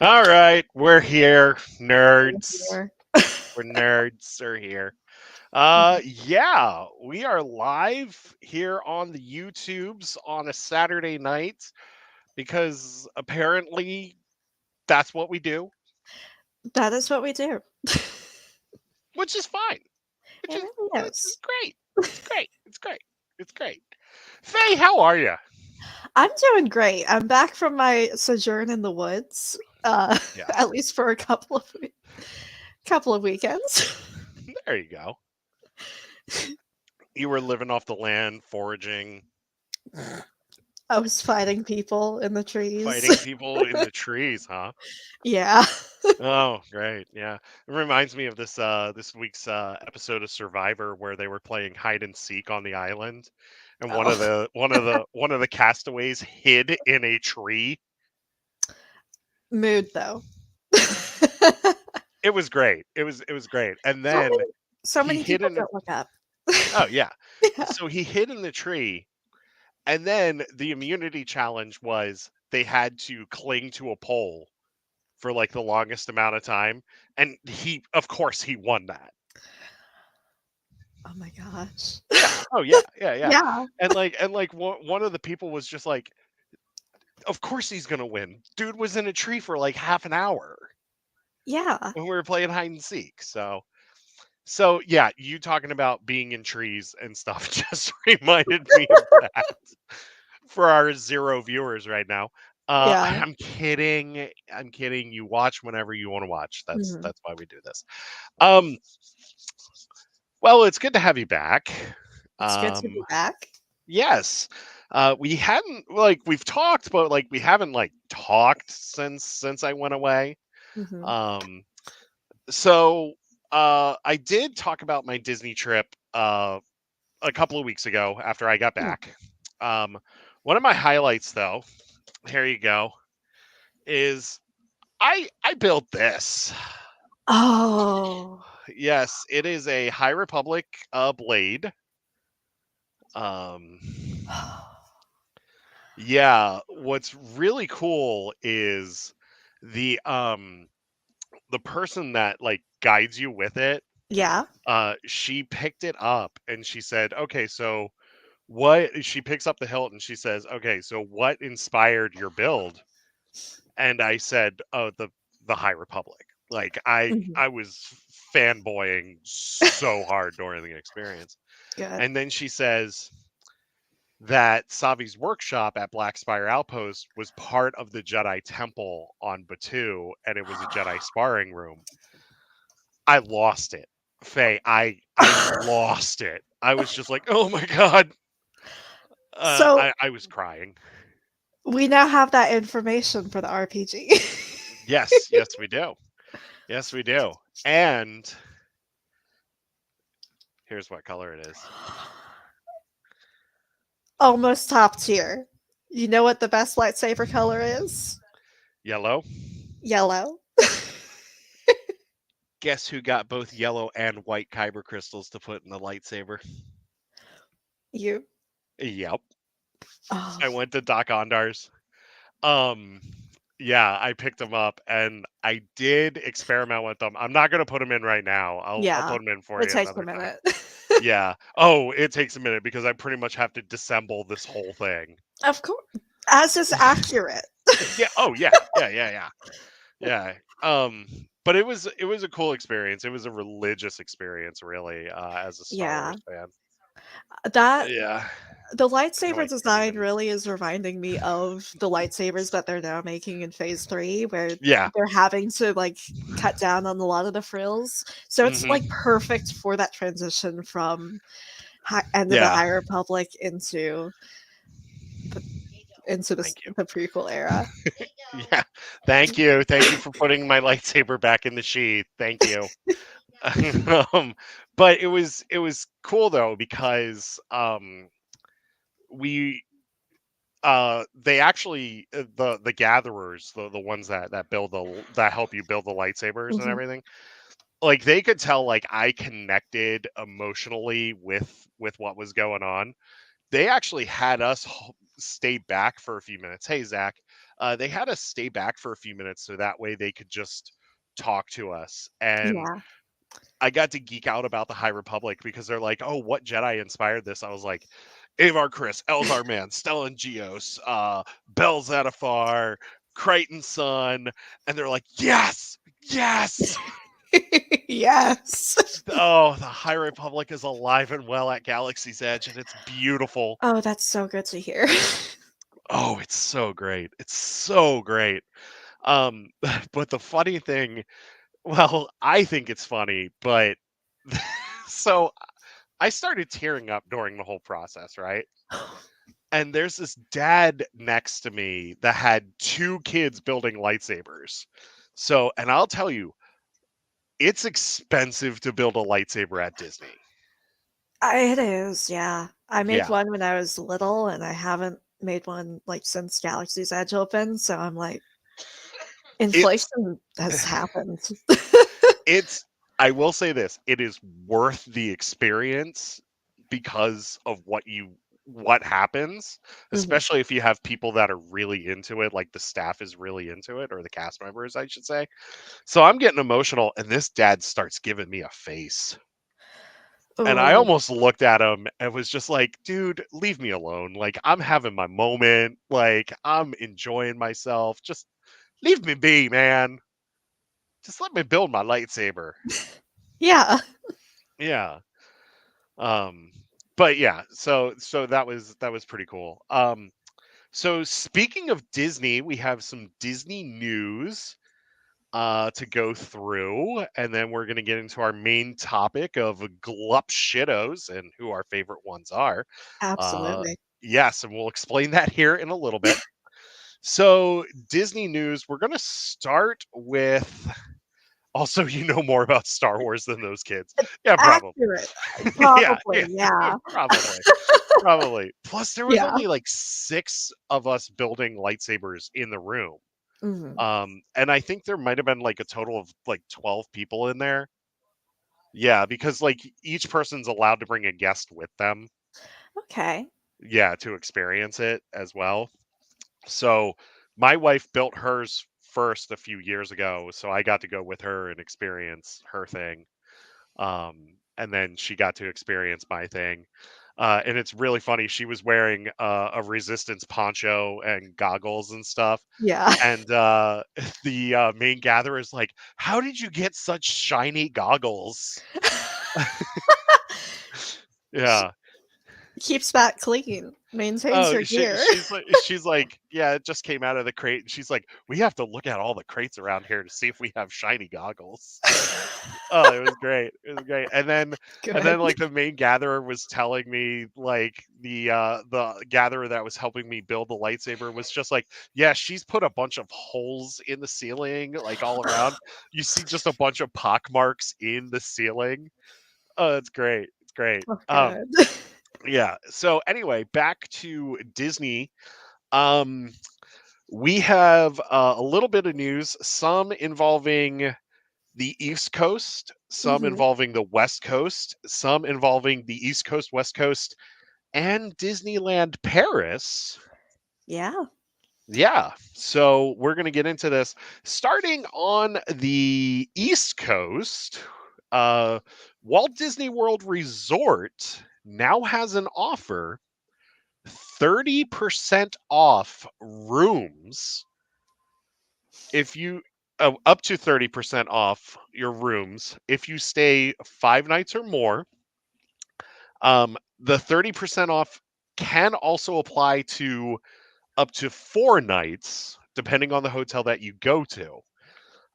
All right, we're here, We're nerds. here. We're nerds are here. Mhm. Yeah, we are live here on the YouTubes on a Saturday night because apparently that's what we do, That is what we do. which is fine. Which It is really it's is. great. It's great. It's great. It's great. Faye, how are you? I'm doing great. I'm back from my sojourn in the woods, Yeah, at least for a couple of weekends. there you go. You were living off the land, foraging, I was fighting people in the trees. fighting people in the trees, huh? Yeah. Oh, great. Yeah. It reminds me of this week's episode of Survivor where they were playing hide and seek on the island and Oh, one of the castaways hid in a tree. mood though. It was great. It was great. And so then many, so he many hid people in don't look up. oh yeah. Yeah. So he hid in the tree and then the immunity challenge was they had to cling to a pole for like the longest amount of time and he of course he won that. Oh my gosh. Yeah. Oh yeah. Yeah. Yeah. Yeah. And one of the people was just like, of course he's gonna win. Dude was in a tree for like half an hour Yeah. when we were playing hide and seek. So yeah, you talking about being in trees and stuff just reminded me of that for our 0 viewers right now. Yeah. I'm kidding. I'm kidding. You watch whenever you want to watch. That's Mhm. that's why we do this. Um, well, it's good to have you back. It's good to Um, be back. Yes. We hadn't like we've talked, but like we haven't like talked since I went away. Mhm. Um so I did talk about my Disney trip a couple of weeks ago after I got Yeah. back. Um one of my highlights though, here you go, is I built this. Oh. Yes, it is a High Republic blade. Um Yeah, what's really cool is the person that like guides you with it, Yeah. she picked it up and she said, "Okay, so what?" She picks up the hilt and she says, "Okay, so what inspired your build?" And I said, "Oh, the High Republic." Like Mhm. I was fanboying so hard during the experience. Good. And then she says that Savi's workshop at Black Spire Outpost was part of the Jedi Temple on Batuu, and it was a Jedi sparring room. I lost it, Faye. I lost it. I was just like, oh my god. So I was crying. we now have that information for the RPG. Yes, yes, we do. Yes, we do. And here's what color it is. Almost top tier. You know what the best lightsaber color is? Yellow. Yellow. Guess who got both yellow and white kyber crystals to put in the lightsaber? You. Yep. Oh, I went to Doc Ondar's. Um, yeah, I picked them up and I did experiment with them. I'm not gonna put them in right now. I'll yeah. put them in for It you takes a another time. minute. Yeah. Oh, it takes a minute because I pretty much have to disassemble this whole thing. Of course. As is accurate. Yeah. Oh, yeah. Yeah. Yeah. Yeah. Yeah. But it was a cool experience. It was a religious experience, really, as a Star Yeah. Wars fan. That Yeah. the I know I lightsaber can't design even. really is reminding me of the lightsabers that they're now making in phase 3 where Yeah. they're having to like cut down on a lot of the frills. So it's like Hmm. perfect for that transition from end of the Yeah. High Republic the Thank you. the prequel era. Yeah. Thank you. Thank you for putting my lightsaber back in the sheath. Thank you. um, but it was cool though because we they actually the gatherers, the ones that build that help you build the lightsabers and Mhm. everything, like they could tell like I connected emotionally with what was going on. They actually had us stay back for a few minutes. Hey Zach, They had us stay back for a few minutes so that way they could just talk to us. And Yeah. I got to geek out about the High Republic because they're like, "Oh, what Jedi inspired this?" I was like, "Avar Kriss, Elzar Man, Stellan Geos, Bel Zettifar, Crichton's son," and they're like, "Yes, yes!" Yes. Oh, the High Republic is alive and well at Galaxy's Edge, and it's beautiful. Oh, that's so good to hear. Oh, it's so great. It's so great. Um, but the funny thing, well, I think it's funny, but so I started tearing up during the whole process, right? And there's this dad next to me that had two kids building lightsabers. So, and I'll tell you, it's expensive to build a lightsaber at Disney. It is, yeah. I made Yeah. one when I was little, and I haven't made one, like, since Galaxy's Edge opened, so I'm like, It's inflation has happened. it's I will say this, it is worth the experience because of what happens, Mhm. especially if you have people that are really into it, like the staff is really into it, or the cast members, I should say. So I'm getting emotional, and this dad starts giving me a face. And I Oh, almost looked at him and was just like, dude, leave me alone. Like, I'm having my moment. Like, I'm enjoying myself. Just leave me be, man. Just let me build my lightsaber. yeah. Yeah. Um, but yeah, so that was pretty cool. So speaking of Disney, we have some Disney news to go through, and then we're gonna get into our main topic of Glup Shittos and who our favorite ones are. Uh, Absolutely. yes, and we'll explain that here in a little bit. So Disney news, we're gonna start with. Also, you know more about Star Wars than those kids. Yeah, probably. Accurate. Yeah, Probably, yeah, yeah. probably. Probably. Plus, there was Yeah. only like 6 of us building lightsabers in the room. Mhm. And I think there might have been like a total of like 12 people in there. Yeah, because like each person's allowed to bring a guest with them. Okay. Yeah, to experience it as well. So my wife built hers first a few years ago, so I got to go with her and experience her thing. And then she got to experience my thing. And it's really funny. She was wearing a resistance poncho and goggles and stuff. Yeah. And the main gatherer is like, "How did you get such shiny goggles?" She Yeah. keeps that clean, maintains Oh, her gear. she's like, "Yeah, it just came out of the crate." And she's like, "We have to look at all the crates around here to see if we have shiny goggles." Oh, it was great. It was great. And then Good. like the main gatherer was telling me like the gatherer that was helping me build the lightsaber was just like, "Yeah, she's put a bunch of holes in the ceiling like all around. You see just a bunch of pock marks in the ceiling." Oh, it's great. It's great. Oh, good. Yeah. So anyway, back to Disney. Um we have a little bit of news, some involving the East Coast, some Mhm. involving the West Coast, some involving the East Coast, West Coast, and Disneyland Paris. Yeah. Yeah, so we're going to get into this. Starting on the East Coast, uh, Walt Disney World Resort now has an offer 30% off rooms if you up to 30% off your rooms if you stay 5 nights or more. The 30% off can also apply to up to 4 nights, depending on the hotel that you go to.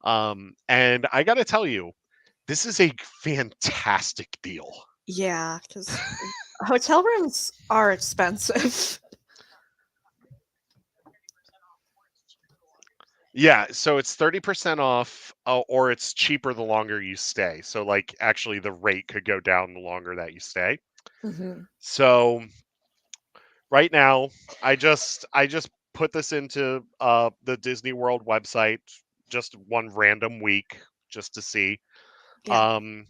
And I got to tell you, this is a fantastic deal. Yeah, because hotel rooms are expensive. Yeah, so it's 30% off, or it's cheaper the longer you stay. So, like, actually, the rate could go down the longer that you stay. Mhm. So, right now, I just put this into the Disney World website just one random week just to see. Yeah. Um,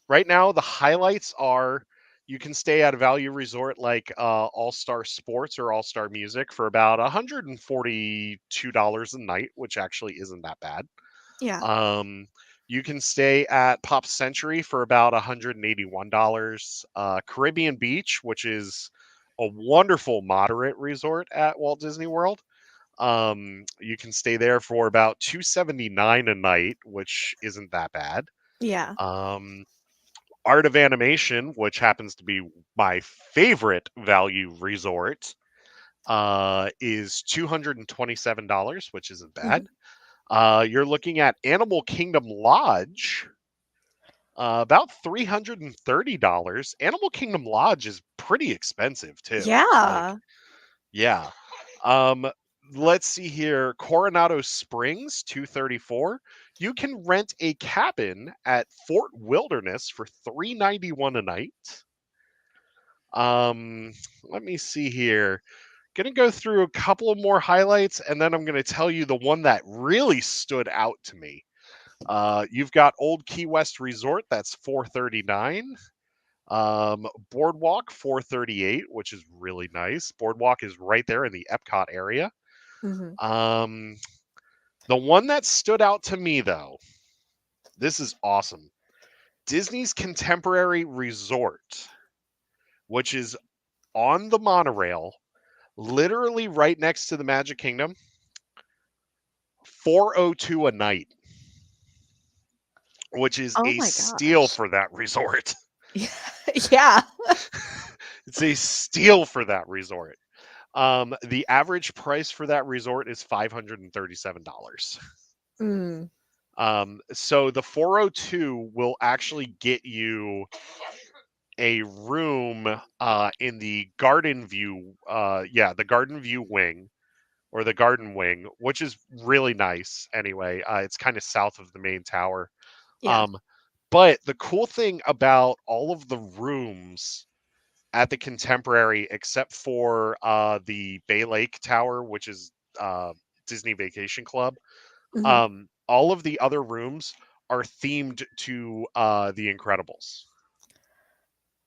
right now, the highlights are You can stay at a value resort like All Star Sports or All Star Music for about $142 a night, which actually isn't that bad. Yeah. Um, you can stay at Pop Century for about $181. Caribbean Beach, which is a wonderful moderate resort at Walt Disney World. You can stay there for about $279 a night, which isn't that bad. Yeah. Um, Art of Animation, which happens to be my favorite value resort, is $227, which isn't Mhm. bad. You're looking at Animal Kingdom Lodge, about $330. Animal Kingdom Lodge is pretty expensive too. Like, Yeah. yeah. Um, let's see here. Coronado Springs, 234. You can rent a cabin at Fort Wilderness for $391 a night. Let me see here. Gonna go through a couple of more highlights, and then I'm gonna tell you the one that really stood out to me. You've got Old Key West Resort, that's 439. Boardwalk 438, which is really nice. Boardwalk is right there in the Epcot area. Hmm. Um, the one that stood out to me though, this is awesome. Disney's Contemporary Resort, which is on the monorail, literally right next to the Magic Kingdom, 402 a night, which is Oh a my steal gosh. for that resort. Yeah. It's a steal for that resort. The average price for that resort is $537. Mm. So the 402 will actually get you a room in the Garden View, the Garden View wing or the Garden Wing, which is really nice anyway. It's kind of south of the main tower. Yeah. Um, but the cool thing about all of the rooms at the Contemporary, except for the Bay Lake Tower, which is Disney Vacation Club, Hmm. all of the other rooms are themed to The Incredibles.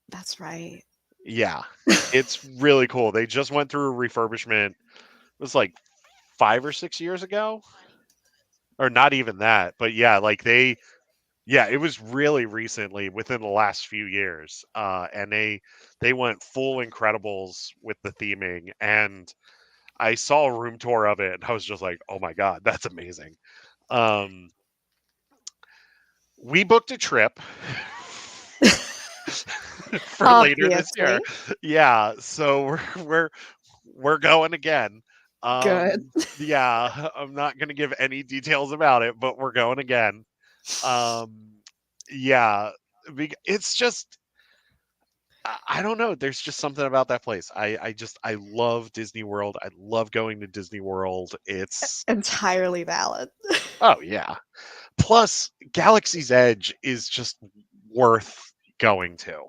That's right. Yeah, it's really cool. They just went through a refurbishment. It was like 5 or 6 years ago, or not even that. But yeah, yeah, it was really recently within the last few years, and they went full Incredibles with the theming, and I saw a room tour of it, and I was just like, oh my god, that's amazing. Um, we booked a trip for later this year. Obviously. Yeah, so we're going again. Good. Yeah, I'm not going to give any details about it, but we're going again. Um, yeah, it's just I don't know. There's just something about that place. I love Disney World. I love going to Disney World. It's Entirely valid. oh yeah. Plus, Galaxy's Edge is just worth going to.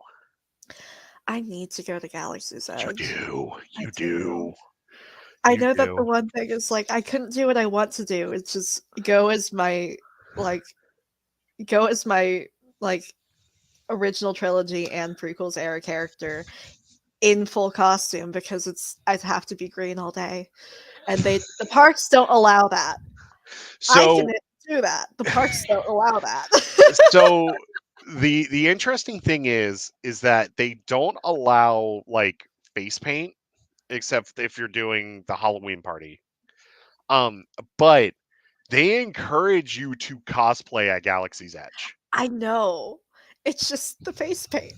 I need to go to Galaxy's You Edge. do. I You do. do. I You know that the do. one thing is like I couldn't do what I want to do. It's just like go as my like original trilogy and prequels era character in full costume because I'd have to be green all day. And the parks don't allow that. I can So do that. The parks don't allow that. so the interesting thing is that they don't allow like face paint except if you're doing the Halloween party. Um, but they encourage you to cosplay at Galaxy's Edge. I know. It's just the face paint.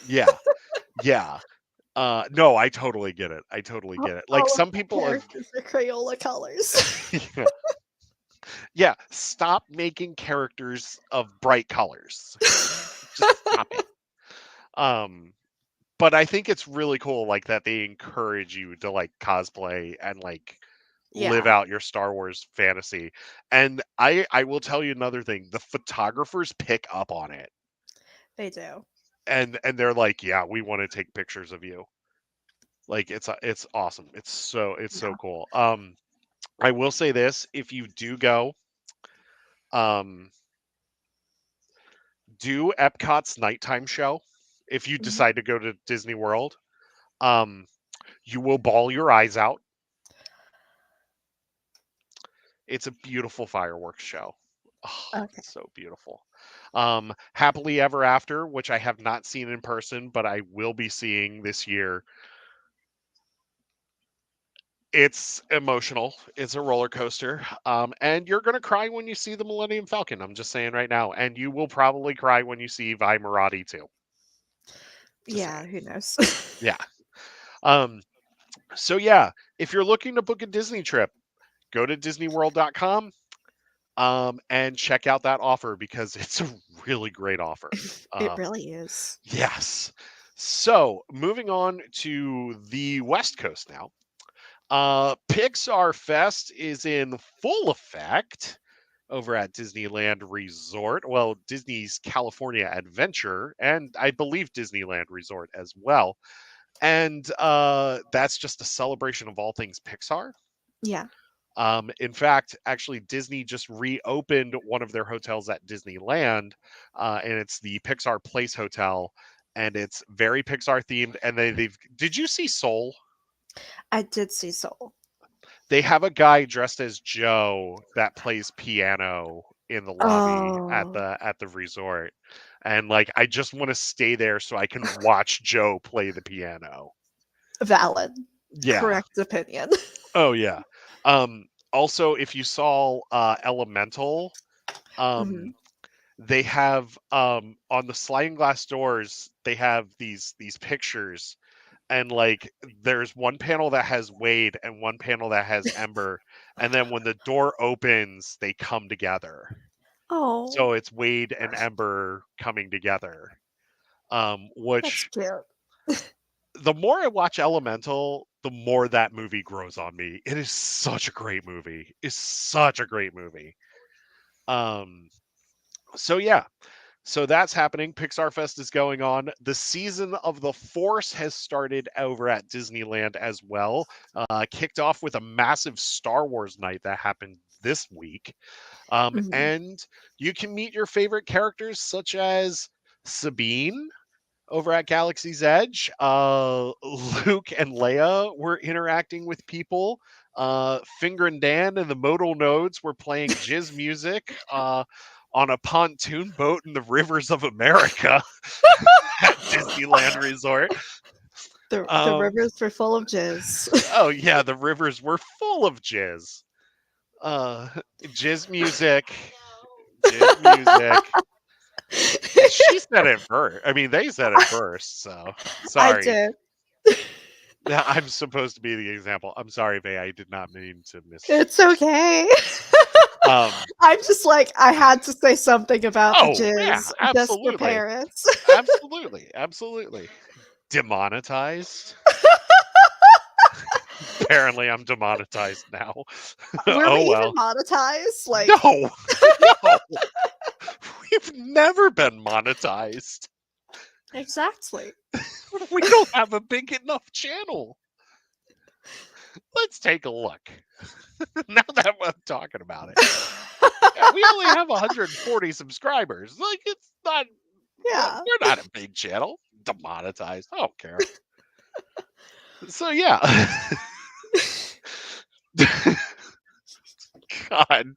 Yeah. Yeah. No, I totally get it. I totally get it. Like All of some the people have characters are Crayola colors. yeah, yeah, stop making characters of bright colors. Just stop it. Um, but I think it's really cool like that they encourage you to like cosplay and like live Yeah, out your Star Wars fantasy. And I will tell you another thing, the photographers pick up on it. they do. And they're like, "Yeah, we want to take pictures of you." Like it's awesome. It's so Yeah. cool. I will say this, if you do go, um do Epcot's nighttime show. if you Mhm. decide to go to Disney World. Um, you will bawl your eyes out. It's a beautiful fireworks show. Oh, Okay. it's so beautiful. Happily Ever After, which I have not seen in person, but I will be seeing this year. It's emotional. It's a roller coaster. And you're gonna cry when you see the Millennium Falcon. I'm just saying right now. And you will probably cry when you see Vi Marati too. Just saying. Yeah, who knows? Yeah. Um, so yeah, if you're looking to book a Disney trip, go to DisneyWorld.com and check out that offer because it's a really great offer. It Um, really is. yes. So moving on to the West Coast now. Pixar Fest is in full effect over at Disneyland Resort. Well, Disney's California Adventure, and I believe Disneyland Resort as well. And that's just a celebration of all things Pixar. Yeah. In fact, actually, Disney just reopened one of their hotels at Disneyland, and it's the Pixar Place Hotel, and it's very Pixar themed. And they've did you see Soul? I did see Soul. They have a guy dressed as Joe that plays piano in the lobby Oh, at the resort, and like I just want to stay there so I can watch Joe play the piano. valid. Yeah. Correct opinion. Oh yeah. Also, if you saw Elemental, Mhm. um they have on the sliding glass doors they have these pictures, and like there's one panel that has Wade and one panel that has Ember, and then when the door opens they come together, Oh, so it's Wade and Ember coming together, that's which cute. the more I watch Elemental, the more that movie grows on me. It is such a great movie. It's such a great movie. um so yeah. So that's happening. Pixar Fest is going on. The season of the Force has started over at Disneyland as well. Kicked off with a massive Star Wars night that happened this week. Mhm. And you can meet your favorite characters, such as Sabine over at Galaxy's Edge. Luke and Leia were interacting with people. Finger and Dan and the modal nodes were playing jizz music on a pontoon boat in the rivers of America at Disneyland Resort. The Um, rivers were full of jizz. oh yeah, the rivers were full of jizz. Uh, jizz music, jizz music. She said it first. I mean, they said it first. So I sorry. did. Yeah, I'm supposed to be the example. I'm sorry, Vay. I did not mean to miss. It's okay. Um. I'm just like, I had to say something about the Oh yeah, jizz just for absolutely, parents. absolutely, absolutely. Demonetized. Apparently, I'm demonetized now. Were we Oh even well. monetized? Like, No, no. We've never been monetized. exactly. We don't have a big enough channel. Let's take a look. Now that I'm talking about it. Yeah, we only have 140 subscribers. Like it's not Yeah. we're not a big channel. Demonetized. I don't care. So yeah. God,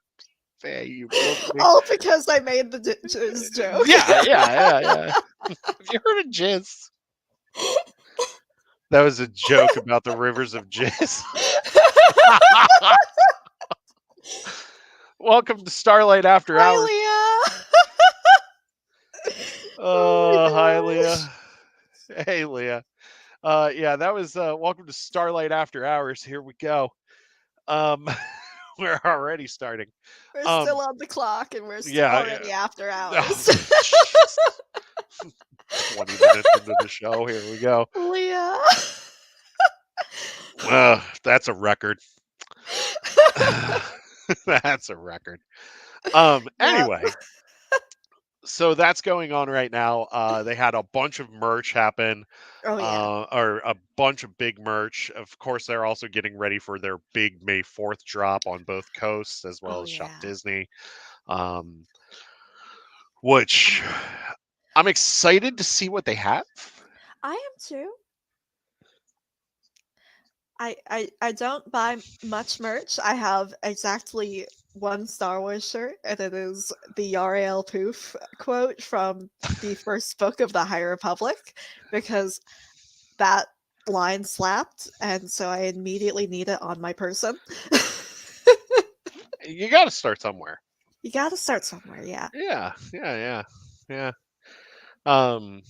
hey, you broke me. All because I made the jizz joke. Yeah. Have you heard of jizz? That was a joke about the rivers of jizz. Welcome to Starlight After Hi, Hours. Leah. Oh my Hi gosh. Leah. Hey Leah. Yeah, that was welcome to Starlight After Hours. Here we go. Um we're already starting. We're Um still on the clock and we're yeah, already after oh, hours. jeez. 20 minutes into the show. Here we go. Leah. That's a record. That's a record. Yep. Anyway, so that's going on right now. They had a bunch of merch happen, Oh yeah. or a bunch of big merch. Of course, they're also getting ready for their big May 4th drop on both coasts as well Oh as Shop yeah. Disney. Um, which I'm excited to see what they have. I am too. I don't buy much merch. I have exactly one Star Wars shirt, and it is the Yarael Poof quote from the first book of the High Republic, because that line slapped, and so I immediately need it on my person. You got to start somewhere. You gotta start somewhere, yeah. Yeah. Um,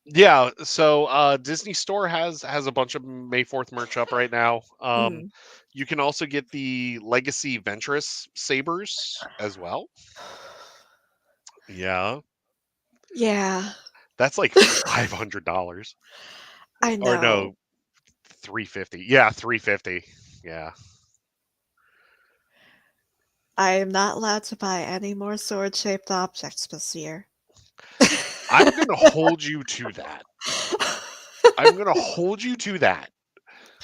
yeah. So Disney Store has a bunch of May 4th merch up right now. Mm. You can also get the Legacy Ventress sabers as well. Yeah, Yeah, that's like $500, I or know. no, 350. Yeah, 350. Yeah. I am not allowed to buy any more sword-shaped objects this year. I'm gonna hold you to that. I'm gonna hold you to that.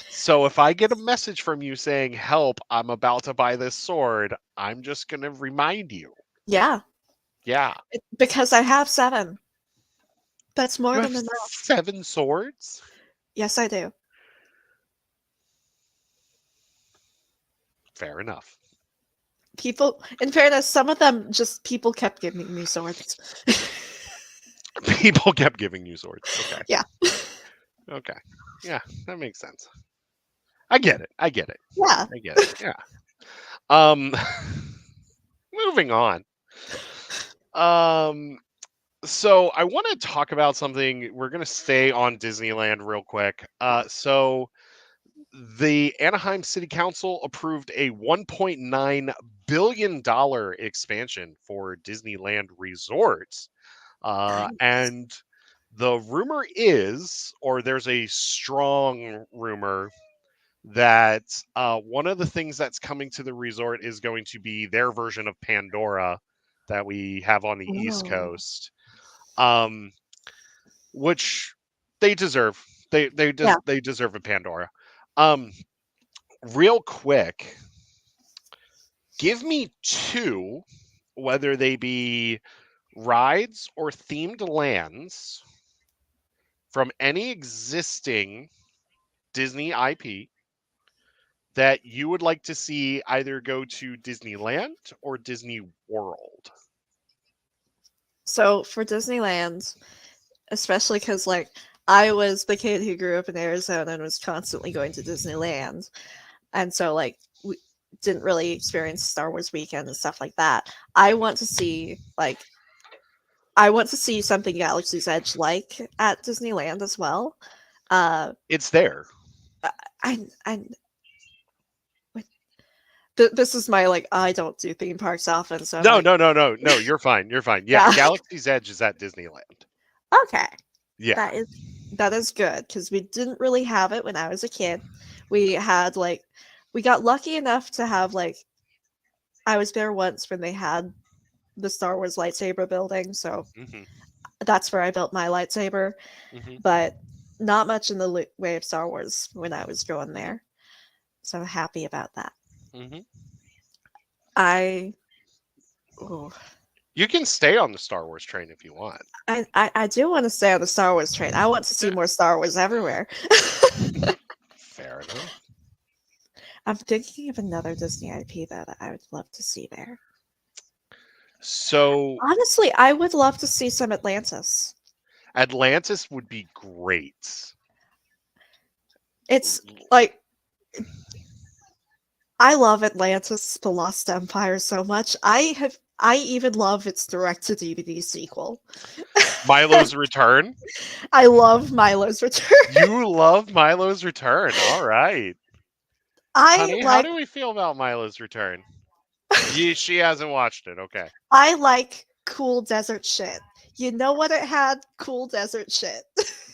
So if I get a message from you saying, "Help, I'm about to buy this sword," I'm just gonna remind you. Yeah, Yeah. because I have 7. That's more You have than enough. 7 swords? Yes, I do. Fair enough. People, in fairness, some of them just people kept giving me swords. People kept giving you swords. Okay. Yeah. Okay. Yeah, that makes sense. I get it. I get it. Yeah. I get it. Yeah. Um moving on. Um so I want to talk about something. We're going to stay on Disneyland real quick. So the Anaheim City Council approved a $1.9 billion expansion for Disneyland resorts. Nice. And the rumor is, or there's a strong rumor, that one of the things that's coming to the resort is going to be their version of Pandora that we have on the East Oh. Coast, um, which they deserve. Yeah. They deserve a Pandora. Um, real quick, give me 2, whether they be rides or themed lands from any existing Disney IP that you would like to see either go to Disneyland or Disney World. So for Disneyland, especially because like I was the kid who grew up in Arizona and was constantly going to Disneyland, and so like we didn't really experience Star Wars weekend and stuff like that. I want to see something Galaxy's Edge like at Disneyland as well. Uh, It's there. I this is my like I don't do theme parks often, so I'm No, like, no, no, no, no. You're fine. You're fine. Yeah, yeah, Galaxy's Edge is at Disneyland. okay, Yeah. that is that is good because we didn't really have it when I was a kid. We had like we got lucky enough to have like I was there once when they had the Star Wars lightsaber building, so Hmm. that's where I built my lightsaber. Hmm. But not much in the way of Star Wars when I was going there, so I'm happy about that. Hmm. I ooh, You can stay on the Star Wars train if you want. I do want to stay on the Star Wars train. I want to see Yeah. more Star Wars everywhere. Fair enough. I'm thinking of another Disney IP though that I would love to see there. So Honestly, I would love to see some Atlantis. Atlantis would be great. It's like I love Atlantis: The Lost Empire so much. I even love its direct to DVD sequel. Milo's Return. I love Milo's Return. You love Milo's Return. All right. I Honey, how like do we feel about Milo's Return? She hasn't watched it. Okay. I like cool desert shit. You know what it had? Cool desert shit.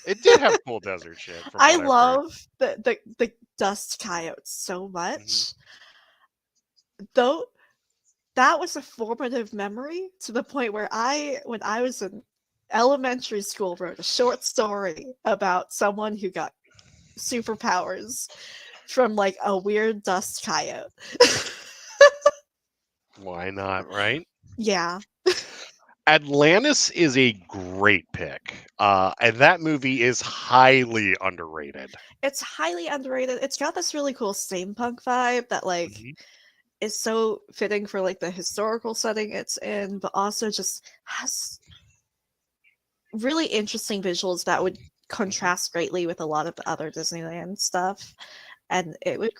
It did have cool desert shit from I what I've heard. love the dust coyotes so Hmm. much. Though that was a formative memory to the point where when I was in elementary school, wrote a short story about someone who got superpowers from like a weird dust coyote. Why not, right? Yeah. Atlantis is a great pick, and that movie is highly underrated. It's highly underrated. It's got this really cool steampunk vibe that like Mhm, is so fitting for like the historical setting it's in, but also just has really interesting visuals that would mhm. contrast greatly with a lot of the other Disneyland stuff, and it would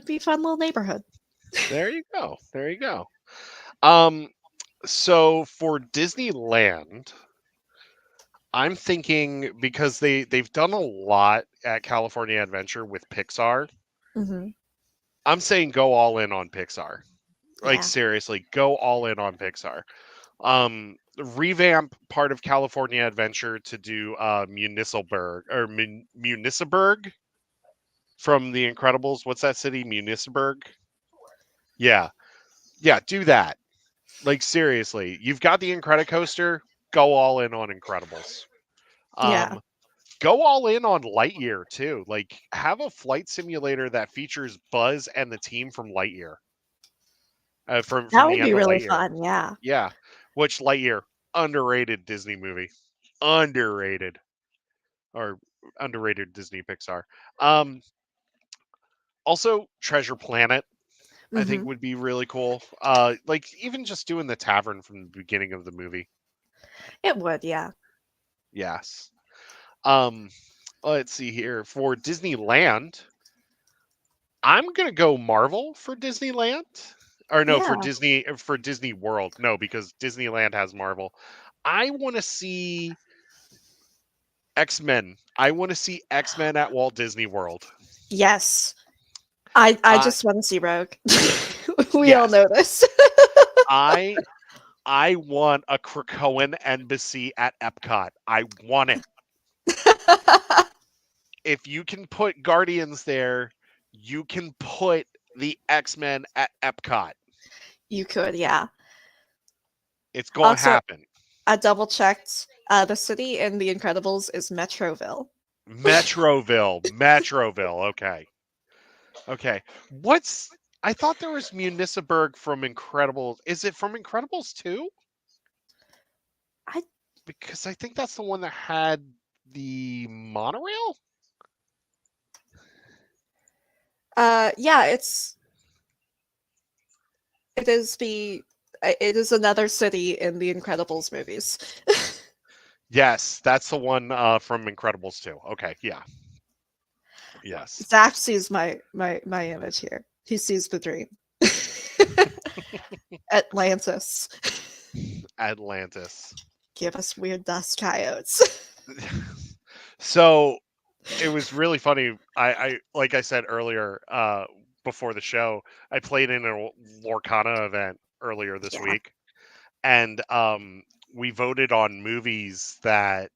be a fun little neighborhood. There you go. There you go. Um, so for Disneyland, I'm thinking because they've done a lot at California Adventure with Pixar. Hmm. I'm saying go all in on Pixar. Like Yeah, seriously, go all in on Pixar. Revamp part of California Adventure to do Municelberg or Municeburg from The Incredibles. What's that city? Municeburg. Yeah, yeah. Do that. Like seriously, you've got the Incredicoaster. Go all in on Incredibles. yeah, Um, go all in on Lightyear too. Like have a flight simulator that features Buzz and the team from Lightyear. that From would the be end of really Lightyear. fun. Yeah, Yeah. Which Lightyear underrated Disney movie. Underrated or underrated Disney Pixar. Um Also Treasure Planet I think hmm would be really cool. Like even just doing the tavern from the beginning of the movie. it would. Yeah, Yes. Um let's see here for Disneyland. I'm gonna go Marvel for Disneyland, or no, yeah, For Disney World. No, because Disneyland has Marvel. I want to see X-Men. I want to see X-Men at Walt Disney World. yes. I Uh just want to see Rogue. We all yes, know this. I I want a Krakoan embassy at Epcot. I want it. If you can put Guardians there, you can put the X-Men at Epcot. You could, yeah. It's going to Also, happen. I double checked. The city in The Incredibles is Metroville. Metroville. Okay. Okay. What's I thought there was Municiberg from Incredibles. Is it from Incredibles 2? I Because I think that's the one that had the monorail. yeah, it is it is another city in the Incredibles movies. Yes, that's the one from Incredibles 2. Okay, yeah. Yes. Zach sees my image here. He sees the dream. Atlantis. Atlantis. Give us weird dust coyotes. So it was really funny. I like I said earlier, before the show, I played in a Lorcana event earlier this Yeah. week, and we voted on movies that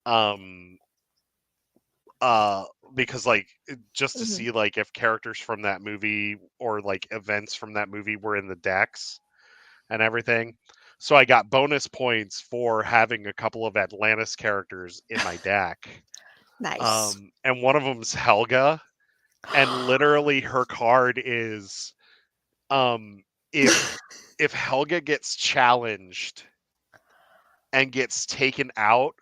um uh because like just to Hmm. see like if characters from that movie or like events from that movie were in the decks and everything. So I got bonus points for having a couple of Atlantis characters in my deck. Nice. And one of them's Helga, and literally her card is um if Helga gets challenged and gets taken out,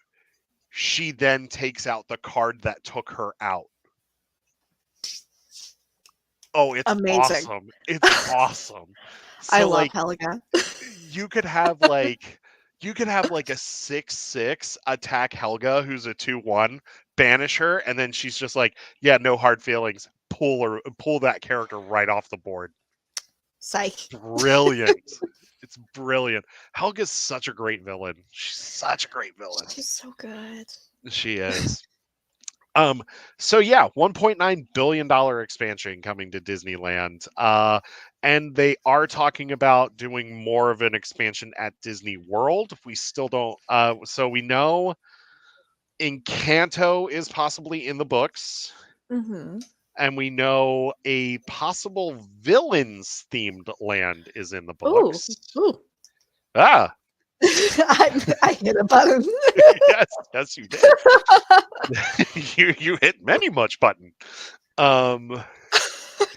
she then takes out the card that took her out. Oh, it's Amazing. awesome. It's awesome. I So love like Helga. you could have like a 6/6 attack Helga who's a 2/1, banish her, and then she's just like, yeah, no hard feelings. Pull that character right off the board. Psych. Brilliant. It's brilliant. Helga's such a great villain. She's such a great villain. She's so good. She is. Um, so yeah, $1.9 billion expansion coming to Disneyland. And they are talking about doing more of an expansion at Disney World. We still don't so we know Encanto is possibly in the books, Hmm. and we know a possible villains themed land is in the Ooh, books. ooh. Ah, I hit a button. yes, yes, you did. You hit many much button. Um,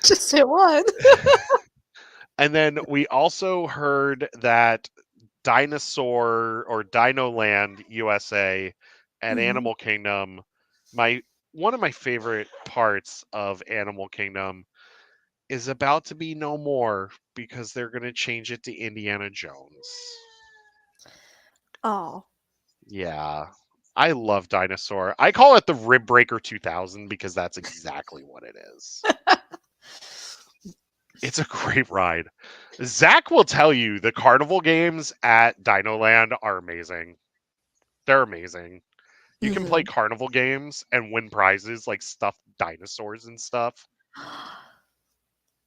Just hit one. and then we also heard that Dinosaur or Dino Land USA at Mhm. Animal Kingdom, my one of my favorite parts of Animal Kingdom is about to be no more because they're going to change it to Indiana Jones. Oh. Yeah. I love Dinosaur. I call it the Rib Breaker 2000 because that's exactly what it is. It's a great ride. Zach will tell you the carnival games at Dino Land are amazing. They're amazing. You can play Mhm. carnival games and win prizes like stuffed dinosaurs and stuff.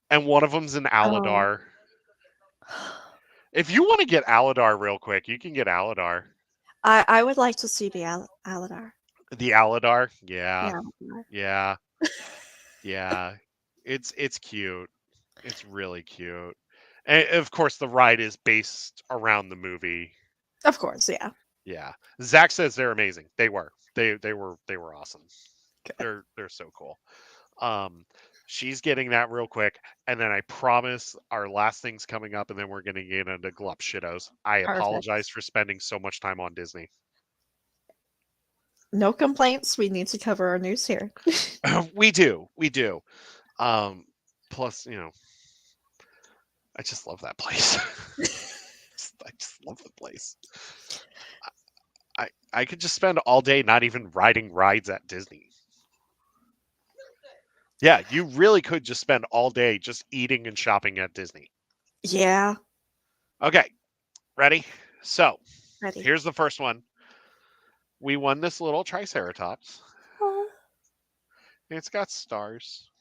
And one of them's an Oh. Aladar. If you want to get Aladar real quick, you can get Aladar. I would like to see the Aladar. The Aladar, The yeah, Aladar. yeah, yeah. It's cute. It's really cute. And of course, the ride is based around the movie. Of course, yeah. Yeah, Zach says they're amazing. They were. They were awesome. Good. They're so cool. Um, she's getting that real quick, and then I promise our last thing's coming up, and then we're gonna get into Glup Shittos. I apologize Perfect. for spending so much time on Disney. No complaints. We need to cover our news here. We do. Um, plus, I just love that place. I just love the place. I could just spend all day not even riding rides at Disney. Yeah, you really could just spend all day just eating and shopping at Disney. Yeah. Okay, ready? So, Ready. here's the first one. We won this little Triceratops. Oh. It's got stars.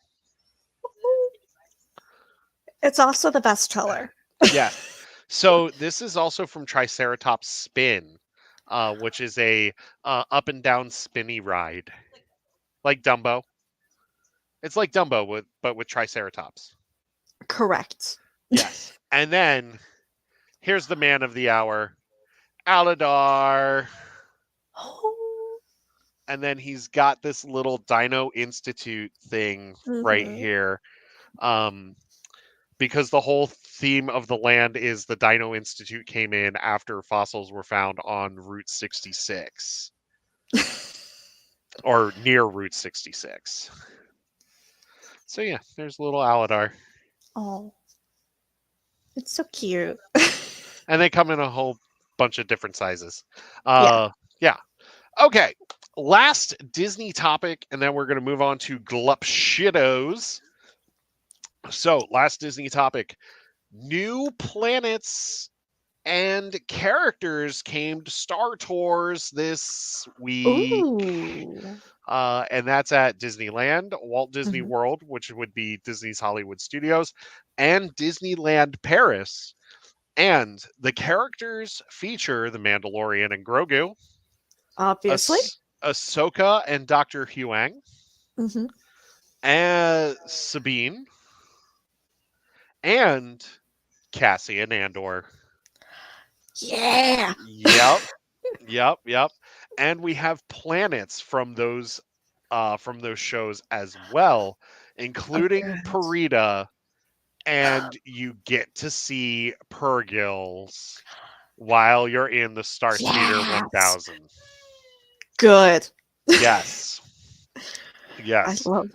It's also the best color. Yes. So this is also from Triceratops Spin, which is a up and down spinny ride, like Dumbo. It's like Dumbo with Triceratops. Correct. Yes. And then here's the man of the hour, Aladar. Oh. And then he's got this little Dino Institute thing right Mhm. here. Um, because the whole theme of the land is the Dino Institute came in after fossils were found on Route 66 or near Route 66. So yeah, there's little Aladar. Oh. It's so cute. And they come in a whole bunch of different sizes. Yeah. Yeah. Okay. Last Disney topic, and then we're going to move on to Glup Shittos. So, last Disney topic, new planets and characters came to Star Tours this week. Ooh. And that's at Disneyland, Walt Disney Mhm. World, which would be Disney's Hollywood Studios, and Disneyland Paris. And the characters feature the Mandalorian and Grogu, Obviously. Ahsoka and Dr. Huang, Mhm. and Sabine, and Cassian Andor. Yeah. Yep, yep. And we have planets from those shows as well, Oh, including good. Perita, and you get to see Purgils while you're in the Star Speeder Yes. 1000. Good. Yes. I Yes. Who love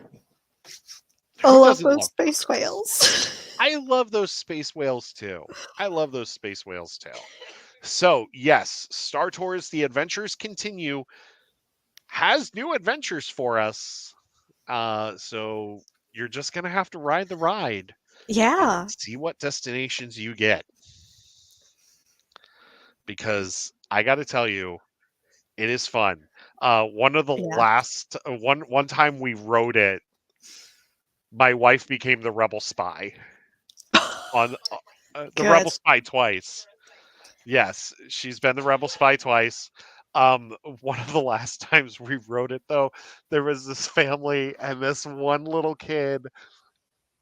doesn't those love space Purgils? whales. I love those space whales too. I love those space whales too. So, yes, Star Tours The Adventures Continue has new adventures for us. So you're just going to have to ride the ride and Yeah. see what destinations you get. Because I got to tell you, it is fun. One of the Yeah. last one time we rode it, my wife became the rebel spy on the rebel Good. spy twice. Yes, she's been the rebel spy twice. One of the last times we rode it though, there was this family and this one little kid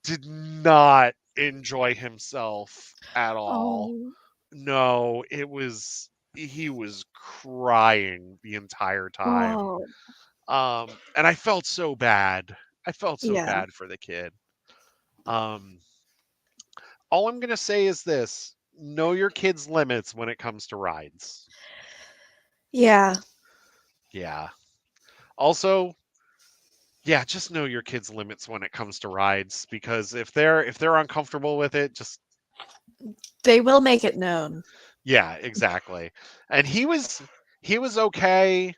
did not enjoy himself at all. Oh. No, he was crying the entire time. Oh. And I felt so bad. I felt so Yeah. bad for the kid. Um, all I'm gonna say is this: know your kids' limits when it comes to rides. Yeah. Yeah. Also, yeah, just know your kids' limits when it comes to rides because if they're uncomfortable with it, just They will make it known. yeah, exactly. And he was okay,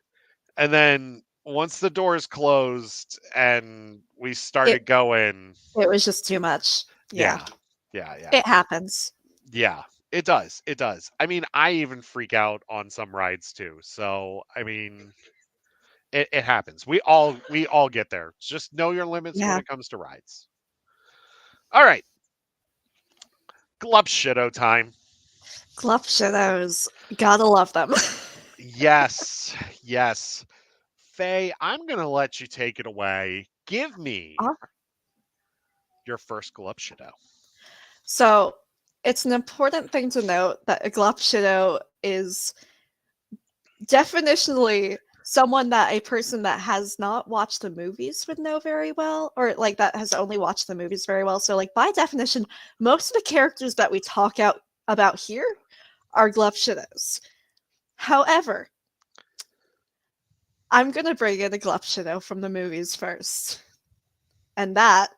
and then once the doors closed and we It started going, it was just too much. Yeah. yeah. Yeah, yeah. It happens. Yeah. It does. It does. I mean, I even freak out on some rides too. So, I mean, it happens. We all get there. Just know your limits when Yeah. it comes to rides. All right. Glup Shitto time. Glup Shittos. Gotta love them. Yes. Yes. Faye, I'm going to let you take it away. Give me Aw- your first Glup Shitto. So it's an important thing to note that a Glup Shitto is definitionally someone that a person that has not watched the movies would know very well, or like that has only watched the movies very well. So, like by definition, most of the characters that we talk out about here are Glup Shittos. However, I'm gonna bring in a Glup Shitto from the movies first, and that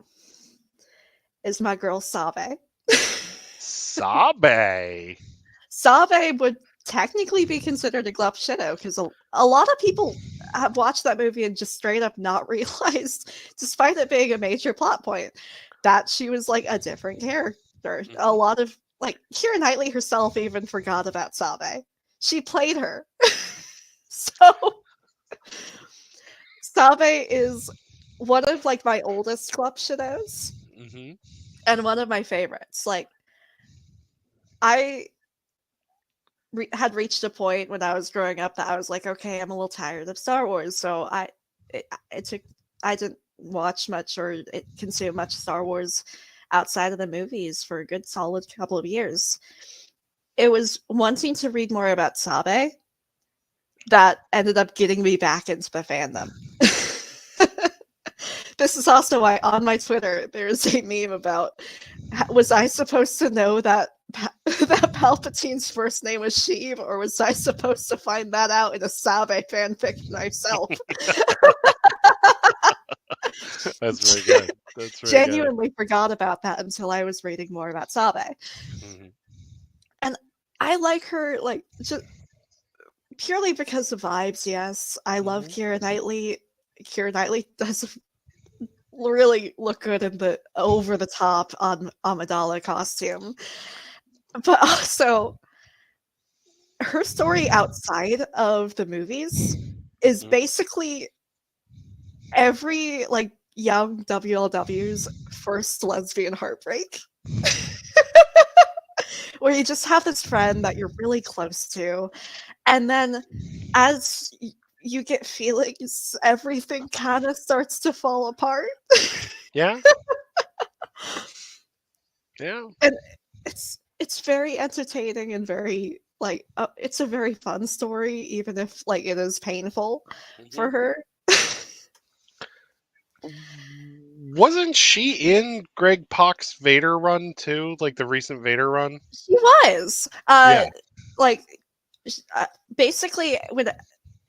is my girl Sabe. Sabe. Sabe would technically be considered a Glup Shitto because a lot of people have watched that movie and just straight up not realized, despite it being a major plot point, that she was like a different character. A Mhm. lot of like Keira Knightley herself even forgot about Sabe. She played her. So Sabe is one of like my oldest Glup Shittos Mhm. and one of my favorites. Like I had reached a point when I was growing up that I was like, okay, I'm a little tired of Star Wars, so it took I didn't watch much or consume much Star Wars outside of the movies for a good solid couple of years. It was wanting to read more about Sabe that ended up getting me back into the fandom. This is also why on my Twitter there's a meme about was I supposed to know that that Palpatine's first name was Sheev, or was I supposed to find that out in a Sabe fanfic myself? That's very good. That's very good. Genuinely forgot about that until I was reading more about Sabe. Mhm. And I like her like just purely because of vibes, yes. I love Mhm. Keira Knightley. Keira Knightley does really look good in the over the top on Amidala costume. But also her story outside of the movies is Mhm. basically every like young WLW's first lesbian heartbreak. Where you just have this friend that you're really close to, and then as you get feelings, everything kind of starts to fall apart. Yeah. Yeah. And it's very entertaining and very like it's a very fun story, even if like it is painful for Mhm. her. Wasn't she in Greg Pak's Vader run too? Like the recent Vader run? She was Yeah. like basically when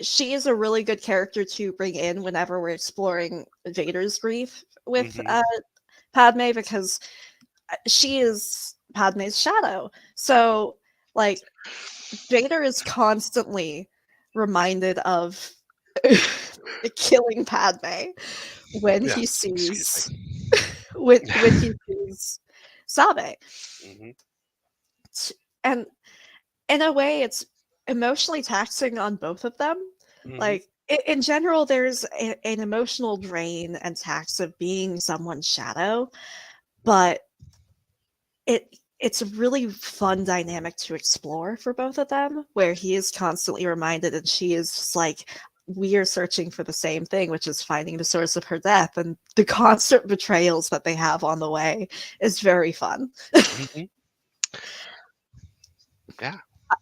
she is a really good character to bring in whenever we're exploring Vader's grief with Mhm. Padme, because she is Padme's shadow. So like Vader is constantly reminded of killing Padme when he Yes. Excuse sees me. when he sees Sabe. Mhm. And in a way it's emotionally taxing on both of them. Mhm. Like in general there's an emotional drain and tax of being someone's shadow, but it's a really fun dynamic to explore for both of them, where he is constantly reminded and she is just like, we are searching for the same thing, which is finding the source of her death, and the constant betrayals that they have on the way is very fun. Mhm. Yeah.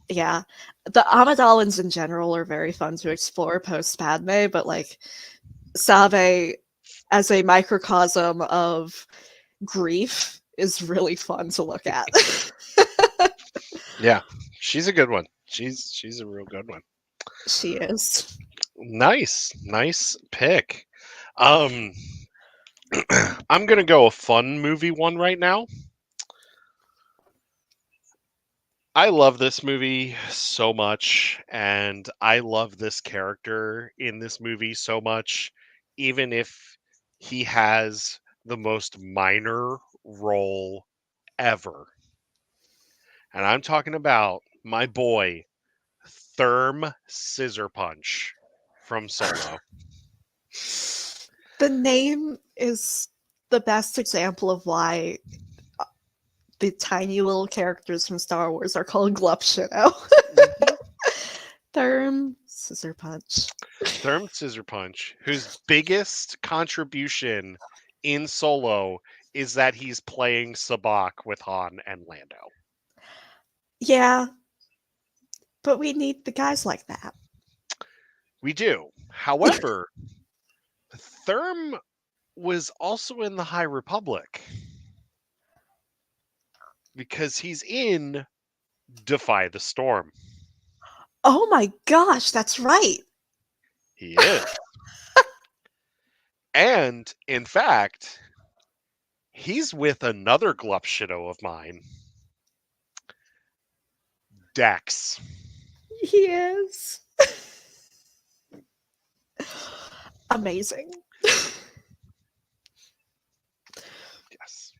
Yeah. The Amidalans in general are very fun to explore post Padme, but like Sabe as a microcosm of grief is really fun to look at. Yeah, she's a good one. She's a real good one. She is. Nice pick. Um, I'm gonna go a fun movie one right now. I love this movie so much, and I love this character in this movie so much, even if he has the most minor role ever. And I'm talking about my boy, Therm Scissor Punch from Solo. The name is the best example of why the tiny little characters from Star Wars are called Glup Shitto. Mhm. Therm Scissor Punch. Therm Scissor Punch, whose biggest contribution in Solo is that he's playing Sabacc with Han and Lando. Yeah, but we need the guys like that. We do. However, Therm was also in the High Republic because he's in Defy the Storm. Oh my gosh, that's right. He is. And in fact, he's with another Glup Shitto of mine, Dex. He is. Amazing. Yes.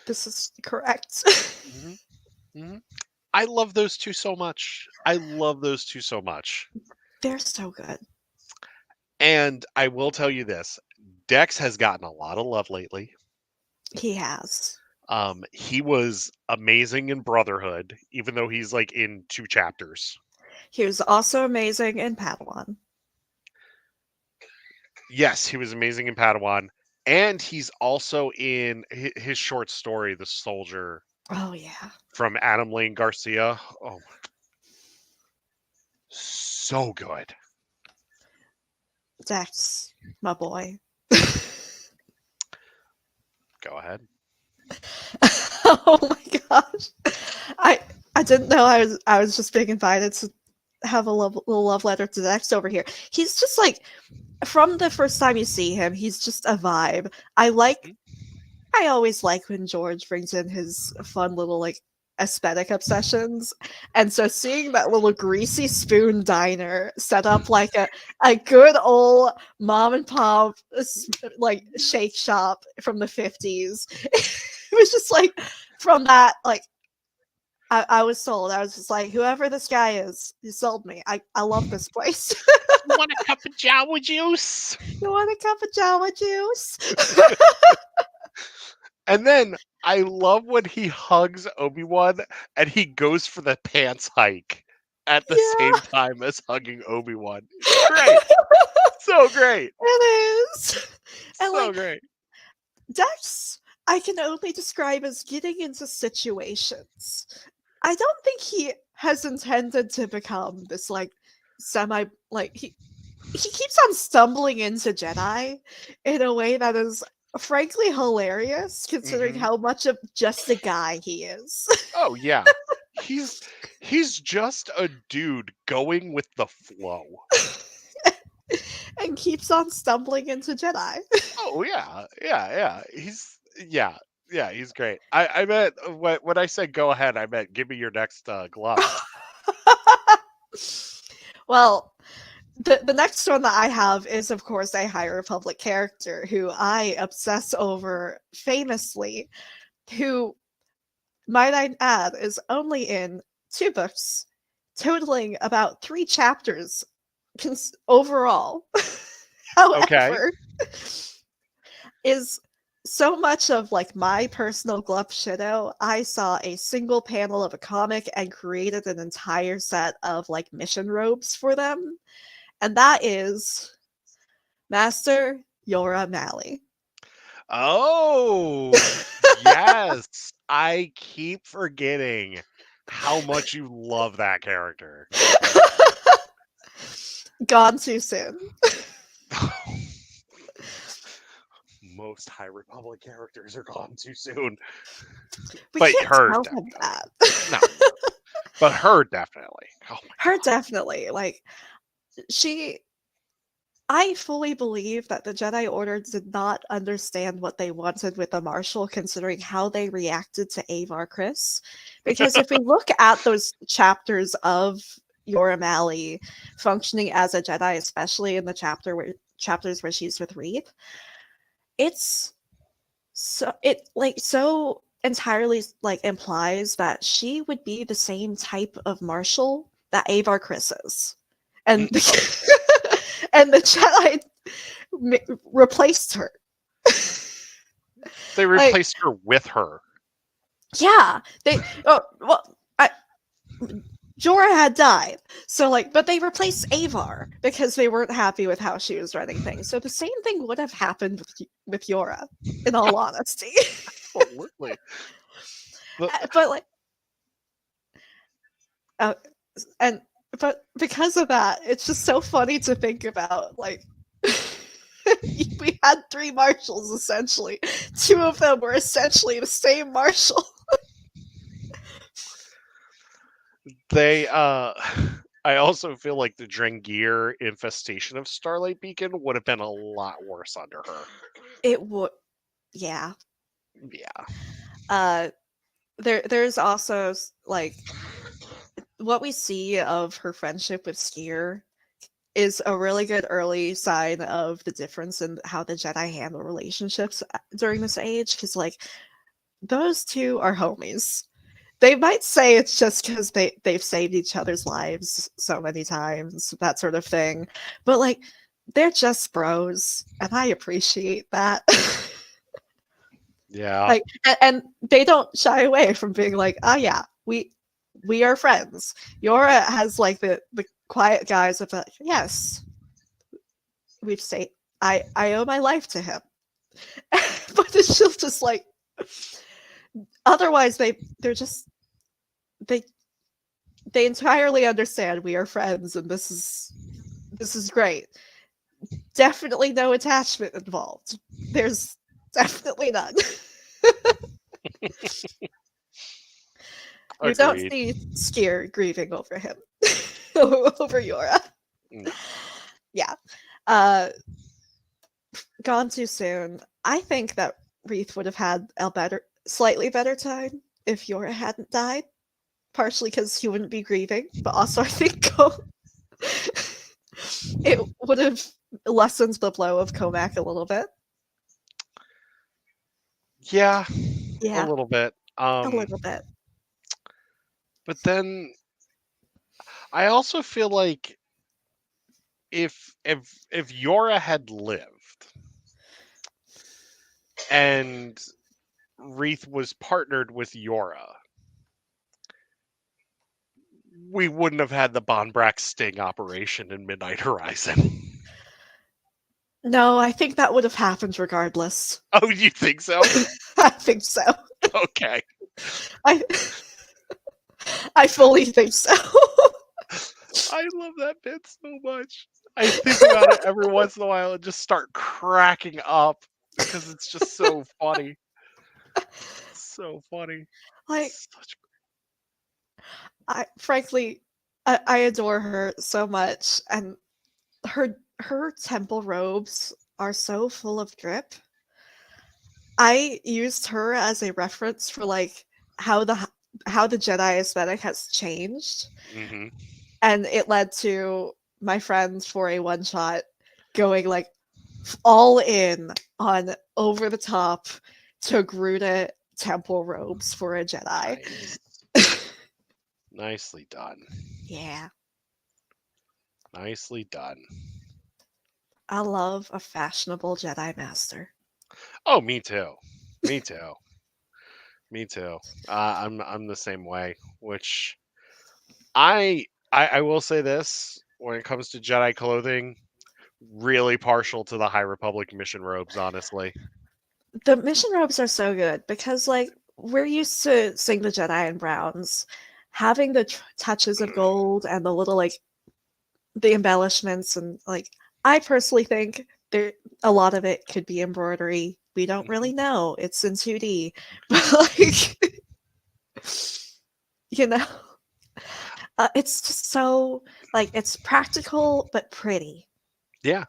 This is correct. hmm hmm I love those two so much. I love those two so much. They're so good. And I will tell you this, Dex has gotten a lot of love lately. He has. He was amazing in Brotherhood, even though he's like in 2 chapters. He was also amazing in Padawan. Yes, he was amazing in Padawan, and he's also in his short story, The Soldier, Oh yeah. from Adam Lane Garcia. Oh, so good. Dex, my boy. Go ahead. Oh my gosh. I I didn't know I was just being invited to have a little love letter to Dex over here. He's just like from the first time you see him, he's just a vibe. I always like when George brings in his fun little like aesthetic obsessions. And so seeing that little greasy spoon diner set up like a good old mom and pop like shake shop from the 50s. It was just like from that like I was sold. I was just like, whoever this guy is, he sold me. I love this place. You want a cup of Jawa juice? You want a cup of Java juice? And then I love when he hugs Obi-Wan and he goes for the pants hike at the Yeah, same time as hugging Obi-Wan. It's great. So great. it is. And So like great. Dex, I can only describe as getting into situations. I don't think he has intended to become this like semi like he keeps on stumbling into Jedi in a way that is frankly hilarious considering Mhm. how much of just a guy he is. Oh yeah. He's he's just a dude going with the flow. And keeps on stumbling into Jedi. Oh yeah. He's great. I meant when I said go ahead, I meant give me your next glove. Well, the next one that I have is, of course, a High Republic character who I obsess over famously, who, might I add, is only in 2 books, totaling about 3 chapters overall. Okay. However, is so much of like my personal Glup Shitto, I saw a single panel of a comic and created an entire set of like mission robes for them. And that is Master Yora Mali. Oh, yes. I keep forgetting how much you love that character. Gone too soon. Most High Republic characters are gone too soon. We But can't her tell him definitely. that. No. But her definitely. Oh my Her god. definitely, like, she I fully believe that the Jedi Order did not understand what they wanted with the Marshal, considering how they reacted to Avar Kriss. Because if we look at those chapters of Yora Mali functioning as a Jedi, especially in the chapters where she's with Reap, it's so entirely like implies that she would be the same type of Marshal that Avar Kriss is. And and the Jedi replaced her. They Like, replaced her with her. yeah, they. Oh, well, Jorah had died, so like, but they replaced Avar because they weren't happy with how she was running things. So the same thing would have happened with Yora, in all honesty. Absolutely. But But like, uh, and but because of that, it's just so funny to think about. Like, we had three marshals essentially. Two of them were essentially the same marshal. they I also feel like the Drengir infestation of Starlight Beacon would have been a lot worse under her. It would, yeah. Yeah. There's also like what we see of her friendship with Skier is a really good early sign of the difference in how the Jedi handle relationships during this age. Because like those two are homies. They might say it's just because they've saved each other's lives so many times, that sort of thing. But like they're just bros, and I appreciate that. Yeah. Like, and they don't shy away from being like, "Oh yeah, we are friends." Yora has like the quiet guys of like, "Yes, we've stayed. I owe my life to him," but it's just like otherwise they're just they they entirely understand we are friends and this is great. Definitely no attachment involved. There's definitely none. We don't Agreed. see Skier grieving over him. Over Yora. No. Yeah. Gone too soon. I think that Reith would have had a slightly better time if Yora hadn't died. Partially because he wouldn't be grieving, but also I think it would have lessened the blow of Comac a little bit. Yeah, a Yeah, little bit. a little bit. But then I also feel like if Yora had lived and Reith was partnered with Yora, we wouldn't have had the Bonbrack sting operation in Midnight Horizon. No, I think that would have happened regardless. Oh, you think so? I think so. Okay. I I fully think so. I love that bit so much. I think about it every once in a while and just start cracking up because it's just so funny. So funny. Like Such I frankly I adore her so much and her temple robes are so full of drip. I used her as a reference for like how the how the Jedi aesthetic has changed, hmm and it led to my friends for a one shot going like all in on over the top to Gruda temple robes for a Jedi. Nice. Nicely done. Yeah, Nicely done. I love a fashionable Jedi master. Oh, me too. Me too. Me too. I'm the same way. Which I will say this when it comes to Jedi clothing, really partial to the High Republic mission robes. Honestly, The mission robes are so good because like we're used to seeing the Jedi in browns, having the touches of gold and the little like the embellishments and like I personally think there a lot of it could be embroidery. We don't really know. It's in 2D. But like you know, It's just so it's practical but pretty. Yeah.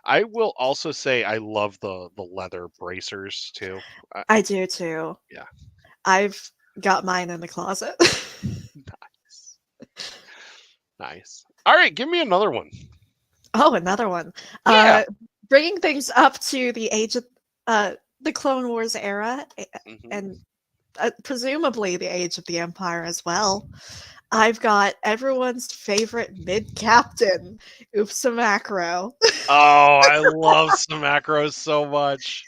I will also say I love the leather bracers too. I do too. Yeah. I've got mine in the closet. Nice. Nice. All right, give me another one. Oh, another one. Yeah. Bringing things up to the age of the Clone Wars era, Hmm. and presumably the age of the Empire as well. I've got everyone's favorite mid captain, Oopsa Macro. Oh, I love some macros so much.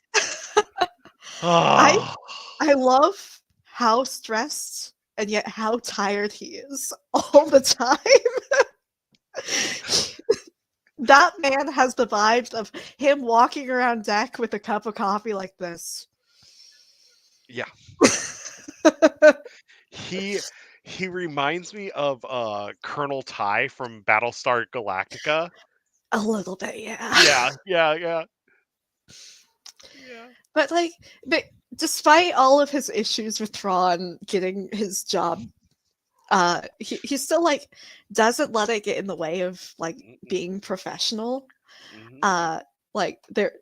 I Oh, I love how stressed and yet how tired he is all the time. That man has the vibes of him walking around deck with a cup of coffee like this. yeah. He he reminds me of Colonel Ty from Battlestar Galactica. A little bit, yeah. Yeah, yeah, yeah. Yeah. But but despite all of his issues with Thrawn getting his job, he still doesn't let it get in the way of Mm-mm. being professional. Mhm. Uh, there,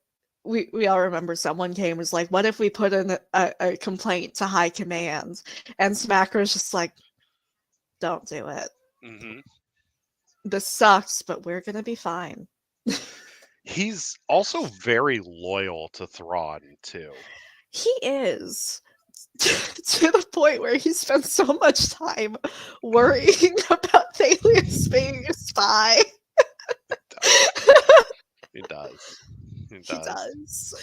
we all remember someone came and was like, "What if we put in a complaint to high command?" And Smacker's just like, "Don't do it. Mhm. This sucks, but we're gonna be fine." He's also very loyal to Thrawn too. He is. To the point where he spends so much time worrying about Thalius being a spy. He does. He He does. does.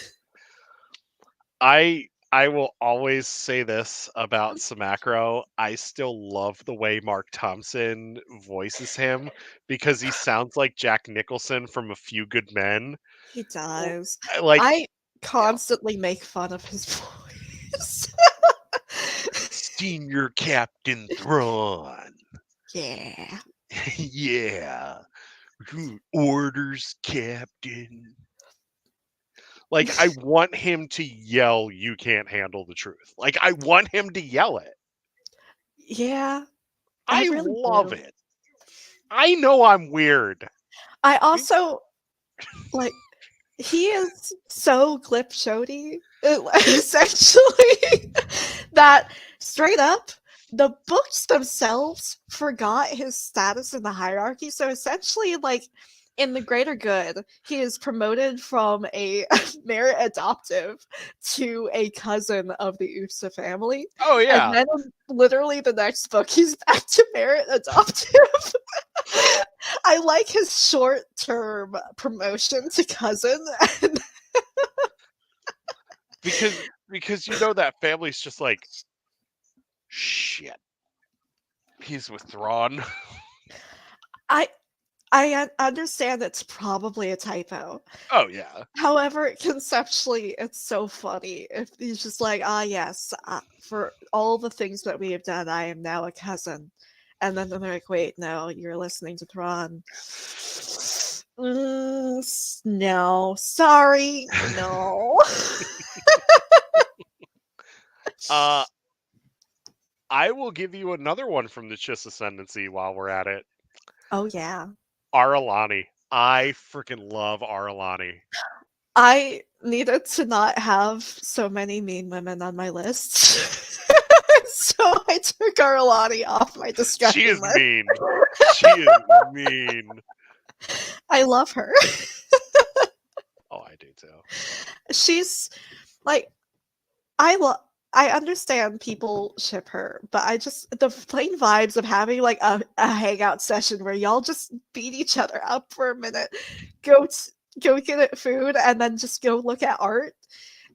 I will always say this about Samacro. I still love the way Mark Thompson voices him because he sounds like Jack Nicholson from A Few Good Men. He L- does. Like, I yeah, constantly make fun of his voice. Senior Captain Thrawn. Yeah. Yeah. Orders, Captain. Like, I want him to yell, "You can't handle the truth." Like, I want him to yell it. Yeah, I I really love do. it. I know I'm weird. I also like he is so Glip Shody, essentially, that straight up, the books themselves forgot his status in the hierarchy. So essentially, in the greater good, he is promoted from a merit adoptive to a cousin of the Usa family. Oh, And yeah. then literally the next book, he's back to merit adoptive. I like his short term promotion to cousin. And Because you know that family's just like, "Shit. He's with Thrawn." I I understand it's probably a typo. Oh, yeah. However, conceptually, it's so funny if he's just like, ah, yes, for all the things that we have done, I am now a cousin. And then they're like, wait, no, you're listening to Thrawn. No, sorry, no. Uh, I will give you another one from the Chiss Ascendancy while we're at it. Oh, yeah. Aralani. I freaking love Aralani. I needed to not have so many mean women on my list. So I took Aralani off my She discussion is list. mean. She is mean. I love her. Oh, I do too. She's like I love I understand people ship her, but I just the plain vibes of having a hangout session where y'all just beat each other up for a minute, go go get it food, and then just go look at art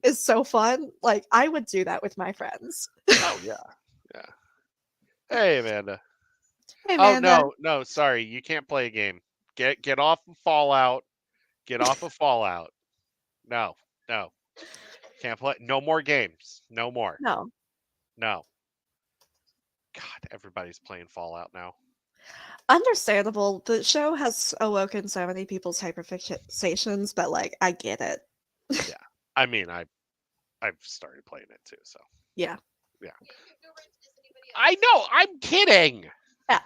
is so fun. Like I would do that with my friends. Oh, yeah. Yeah. Hey, Amanda. Hey Oh, Amanda. no, sorry. You can't play a game. Get off of Fallout. Get off of Fallout. No. No. Can't play. No more games. No more. No. No. God, everybody's playing Fallout now. Understandable. The show has awoken so many people's hyperfixations, but I get it. Yeah. I mean, I've started playing it too, so Yeah. yeah. I know. I'm kidding. Yeah.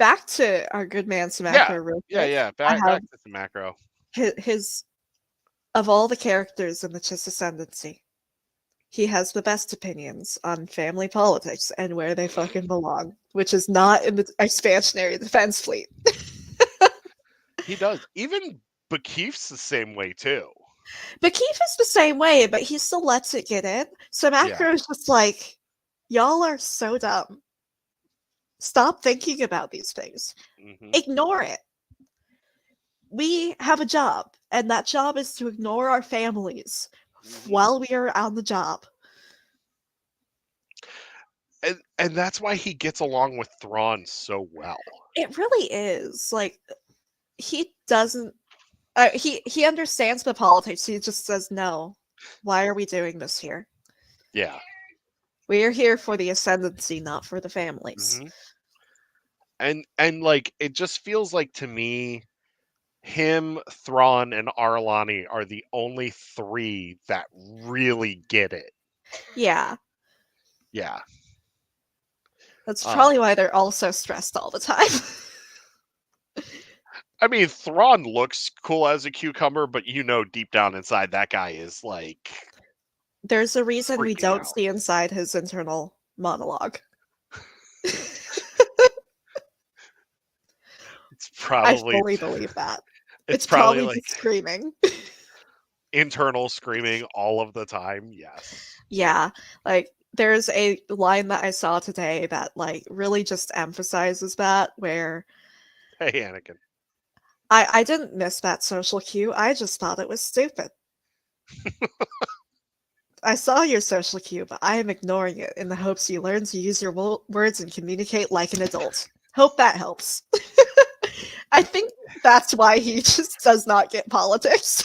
back to our good man Yeah, Samacro real yeah, quick. yeah. I Back have back to the macro. his of all the characters in the Chiss Ascendancy, he has the best opinions on family politics and where they fucking belong, which is not in the expansionary defense fleet. He does. Even Bakif's the same way too. But Keith is the same way, but he still lets it get in. So Yeah. Macro is just like, y'all are so dumb. Stop thinking about these things. Hmm. Ignore it. We have a job, and that job is to ignore our families Hmm. while we are on the job. And that's why he gets along with Thrawn so well. It really is. Like, he doesn't. He understands the politics. He just says no. Why are we doing this here? Yeah. We are here for the ascendancy, not for the families. Hmm. And like it just feels like to me, him, Thrawn, and Arlani are the only three that really get it. Yeah, Yeah. that's Um, probably why they're all so stressed all the time. I mean, Thrawn looks cool as a cucumber, but you know, deep down inside, that guy is like There's a reason we freaking don't out. see inside his internal monologue. It's I probably fully believe that. it's It's probably probably like just screaming. internal screaming all of the time. Yes. Yeah, like there's a line that I saw today that like really just emphasizes that where Hey, Anakin. I didn't miss that social cue. I just thought it was stupid. I saw your social cue, but I am ignoring it in the hopes you learn to use your words and communicate like an adult. Hope that helps. I think that's why he just does not get politics.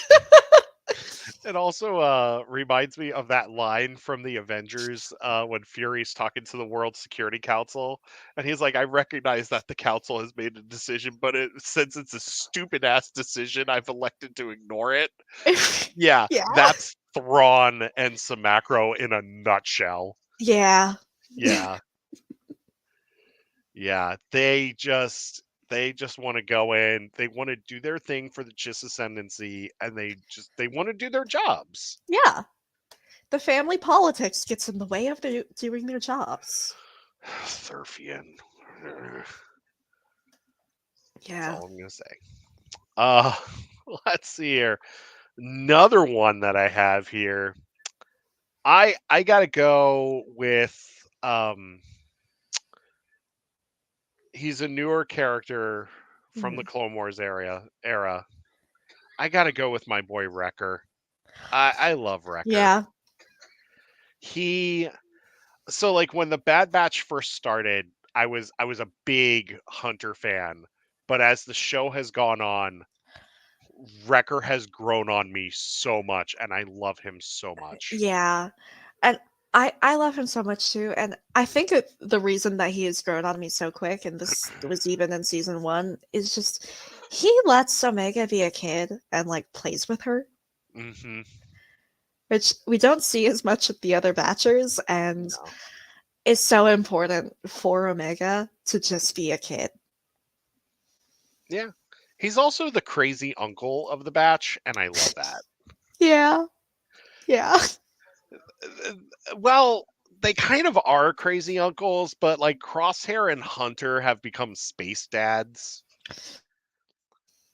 It also reminds me of that line from the Avengers when Fury's talking to the World Security Council, and he's like, "I recognize that the Council has made a decision, but since it's a stupid ass decision, I've elected to ignore it." Yeah, Yeah. that's Thrawn and Samacro in a nutshell. Yeah. Yeah, yeah. They just want to go in. They want to do their thing for the Chiss Ascendancy, and they want to do their jobs. Yeah. The family politics gets in the way of doing their jobs. Thurfian. That's Yeah. all I'm gonna say. Uh, let's see here. Another one that I have here. I gotta go with um. He's a newer character from the Mhm. Clone Wars era. I gotta go with my boy Wrecker. I love Wrecker. Yeah. He so like when the Bad Batch first started, I was a big Hunter fan, but as the show has gone on, Wrecker has grown on me so much, and I love him so much. Yeah. And I love him so much too. And I think the reason that he has grown on me so quick, and this was even in season one, is just he lets Omega be a kid and like plays with her, Hmm. which we don't see as much with the other Batchers, and No. is so important for Omega to just be a kid. Yeah. He's also the crazy uncle of the batch, and I love that. Yeah. Yeah. Well, they kind of are crazy uncles, but like Crosshair and Hunter have become space dads,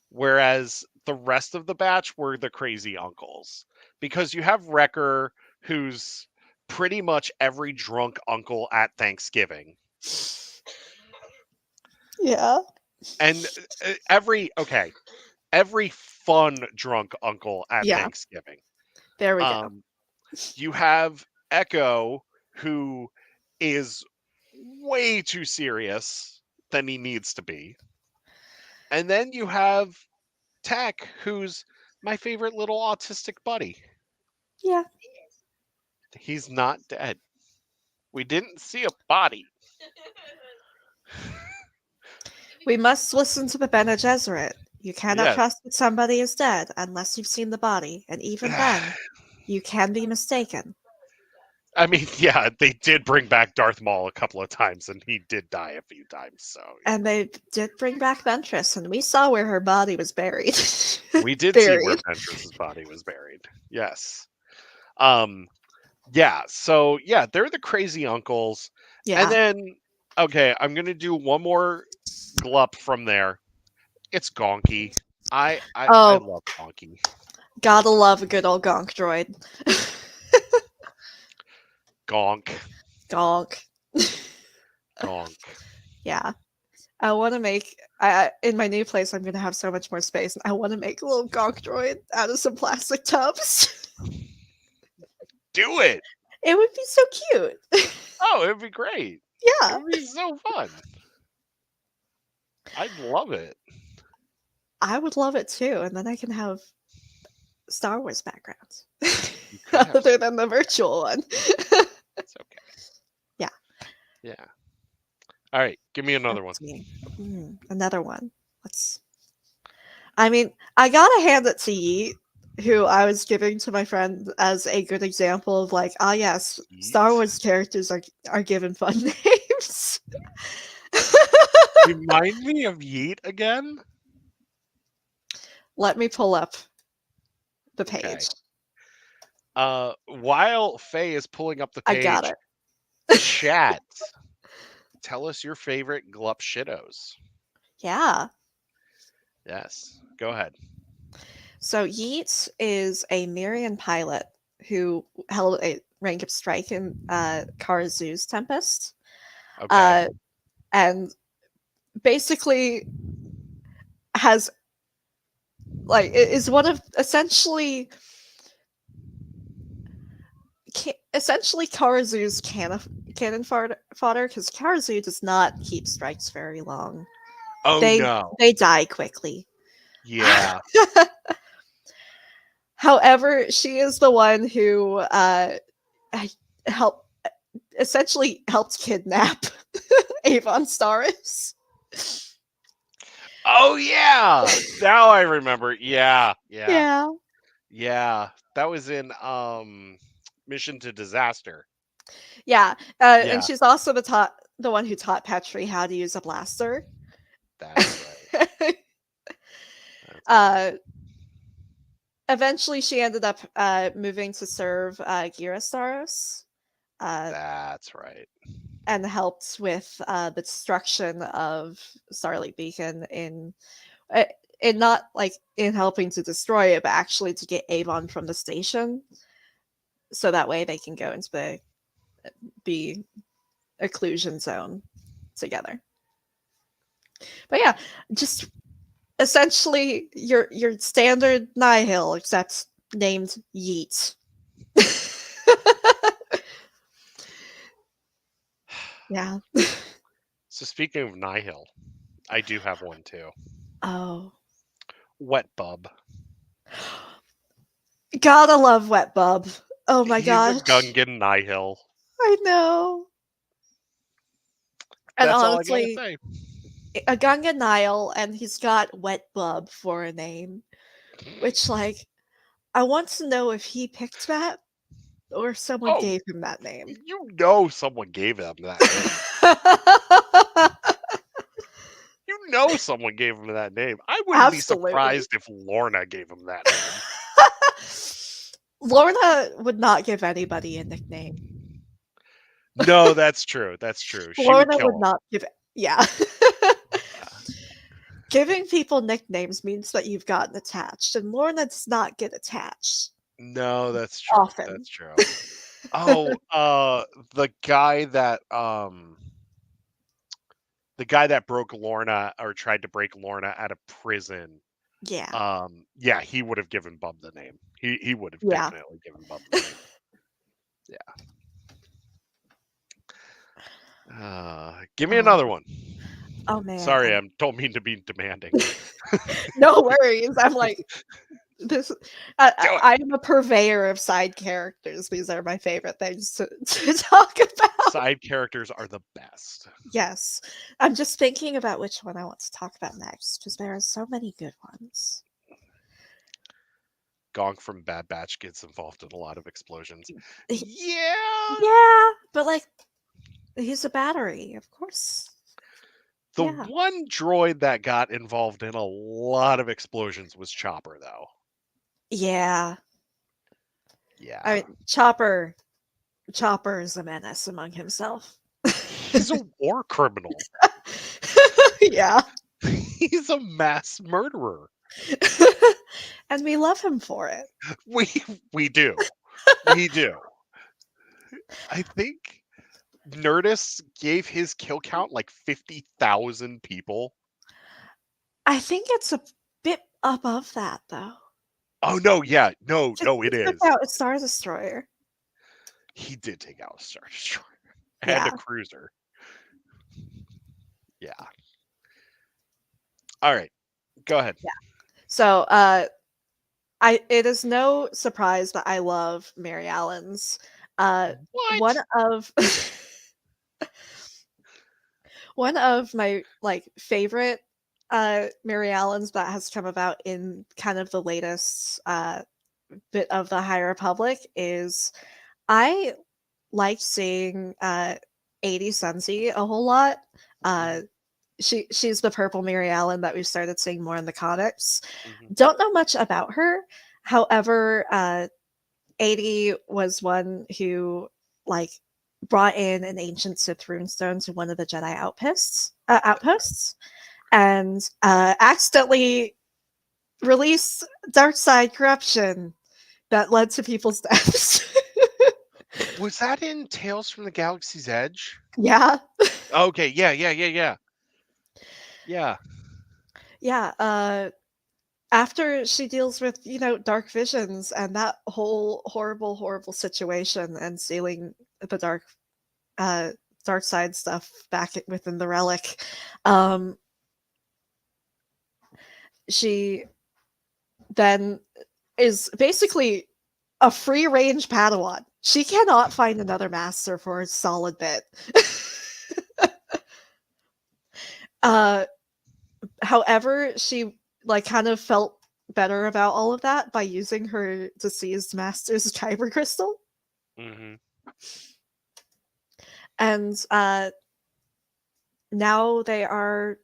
whereas the rest of the batch were the crazy uncles. Because you have Wrecker, who's pretty much every drunk uncle at Thanksgiving. Yeah. And every fun drunk uncle at Yeah. Thanksgiving. There we go. Um, you have Echo, who is way too serious than he needs to be. And then you have Tech, who's my favorite little autistic buddy. Yeah. He's not dead. We didn't see a body. We must listen to the Bene Gesserit. You cannot Yes. trust that somebody is dead unless you've seen the body, and even then, you can be mistaken. I mean, yeah, they did bring back Darth Maul a couple of times, and he did die a few times. So And they did bring back Ventress, and we saw where her body was buried. we did see where Buried. Ventress's body was buried. Yes. Um. Yeah. So yeah, they're the crazy uncles, and Yeah. then okay, I'm gonna do one more glup from there. It's Gonky. I Oh, love Gonky. gotta love a good old gonk droid. Gonk. Gonk. Gonk. Yeah. I want to make. I in my new place. I'm gonna have so much more space. I want to make a little gonk droid out of some plastic tubs. Do it. It would be so cute. Oh, it'd be great. It Yeah, would be so fun. I'd love it. I would love it too. And then I can have Star Wars backgrounds You could have other than the virtual one. It's okay. Yeah. Yeah. All right, give me another one. That's me. Another one. Let's. I mean, I gotta hand it to Yeet, who I was giving to my friend as a good example of like, ah, yes, Star Yeet. Wars characters are given fun names. Remind me of Yeet again. Let me pull up the Okay. page. While Faye is pulling up the I page, got it. chat. Tell us your favorite Glup Shittos. Yeah. Yes. Go ahead. So Yeats is a Mirian pilot who held a rank of strike in Karazu's Tempest. Okay. And basically has is one of essentially Karazu's cannon fodder, because Karazu does not keep strikes very long. Oh They no. die quickly. Yeah. However, she is the one who essentially helped kidnap Avon Starris. Oh yeah. Now I remember. Yeah. Yeah. Yeah. Yeah. That was in Mission to Disaster. Yeah. Yeah. And she's also the one who taught Petri how to use a blaster. That's right. That's right. Eventually, she ended up moving to serve Gira Staros. That's right. And helped with the destruction of Starlight Beacon in not like in helping to destroy it, but actually to get Avon from the station, so that way they can go into the occlusion zone together. But yeah, just essentially your standard Nihil, except named Yeet. Yeah. So speaking of Nihil, I do have one too. Oh. Wet Bub. Gotta love Wet Bub. Oh my He's gosh. a Gungan Nihil. I know. And That's honestly, all I gotta say. a Gunga Nile, and he's got Wet Bub for a name, which, like, I want to know if he picked that or someone gave him that name. You know someone gave him that name. You know someone gave him that name. I wouldn't be surprised if Lorna gave him that name. Lorna would not give anybody a nickname. No, that's true. That's true. She Lorna would would not give it. Yeah. Giving people nicknames means that you've gotten attached, and Lorna does not get attached. No, that's true. Often. That's true. Oh, the guy that broke Lorna or tried to break Lorna out of prison. Yeah. Yeah, he would have given Bub the name. He would have definitely given Bub the name. Yeah. Give me another one. Oh man. Sorry, I don't mean to be demanding. No worries. I'm like this. I'm a purveyor of side characters. These are my favorite things to talk about. Side characters are the best. Yes. I'm just thinking about which one I want to talk about next because there are so many good ones. Gonk from Bad Batch gets involved in a lot of explosions. He- Yeah. yeah, but like he's a battery, of course. The Yeah. one droid that got involved in a lot of explosions was Chopper, though. Yeah. I Yeah. mean, Chopper is a menace among himself. He's a war criminal. Yeah. He's a mass murderer. And we love him for it. We we do. We do. I think Nerdist gave his kill count like 50,000 people. I think it's a bit above that, though. Oh no, yeah. No, Just no, it took is. out a Star Destroyer. He did take out a Star Destroyer and a Yeah. cruiser. Yeah. All right. Go ahead. Yeah. So, it is no surprise that I love Mary Allen's. One What? of one of my like favorite Mary Allen's that has come about in kind of the latest bit of the High Republic is I liked seeing 80 Sensi a whole lot. Uh Mhm, she's the purple Mary Allen that we've started seeing more in the comics. mhm, Don't know much about her. However, 80 was one who like brought in an ancient Sith runestone to one of the Jedi outposts and accidentally released dark side corruption that led to people's deaths. Was that in Tales from the Galaxy's Edge? Yeah. Okay, yeah. Yeah. Yeah, after she deals with, dark visions and that whole horrible situation and sealing the uh dark side stuff back within the relic, um she then is basically a free range Padawan. She cannot find another master for a solid bit. uh However, she like kind of felt better about all of that by using her deceased master's kyber crystal. Mhm. And now they are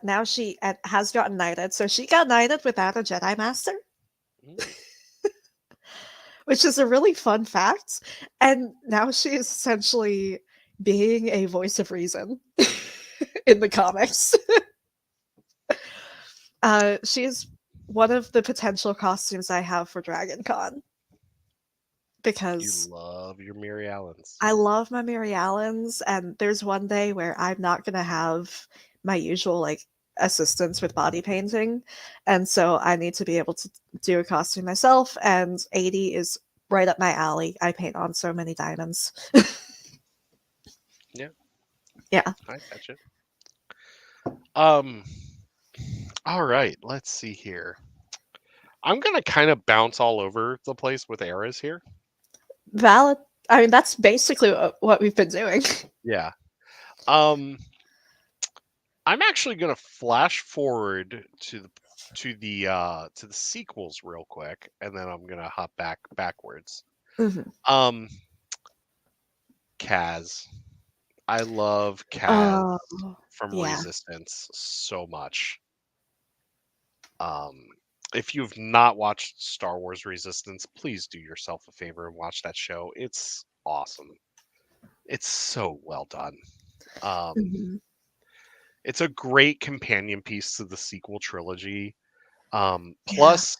now she has gotten knighted. So she got knighted without a Jedi master, Mm. which is a really fun fact. And now she is essentially being a voice of reason in the comics. She's one of the potential costumes I have for Dragon Con You because love your Mary Allens. I love my Mary Allens, and there's one day where I'm not gonna have my usual like assistance with body painting, and so I need to be able to do a costume myself. And 80 is right up my alley. I paint on so many diamonds. Yeah, Yeah, I catch it. Um, all right, let's see here. I'm gonna kind of bounce all over the place with eras here. valid. I mean, that's basically what we've been doing. Yeah. Um, I'm actually gonna flash forward to the sequels real quick, and then I'm gonna hop backwards. Mhm. Um, Kaz. I love Kaz Oh, from yeah. Resistance so much. Um, if you've not watched Star Wars Resistance, please do yourself a favor and watch that show. It's awesome. It's so well done. Um, Mhm. it's a great companion piece to the sequel trilogy. Yeah. Plus,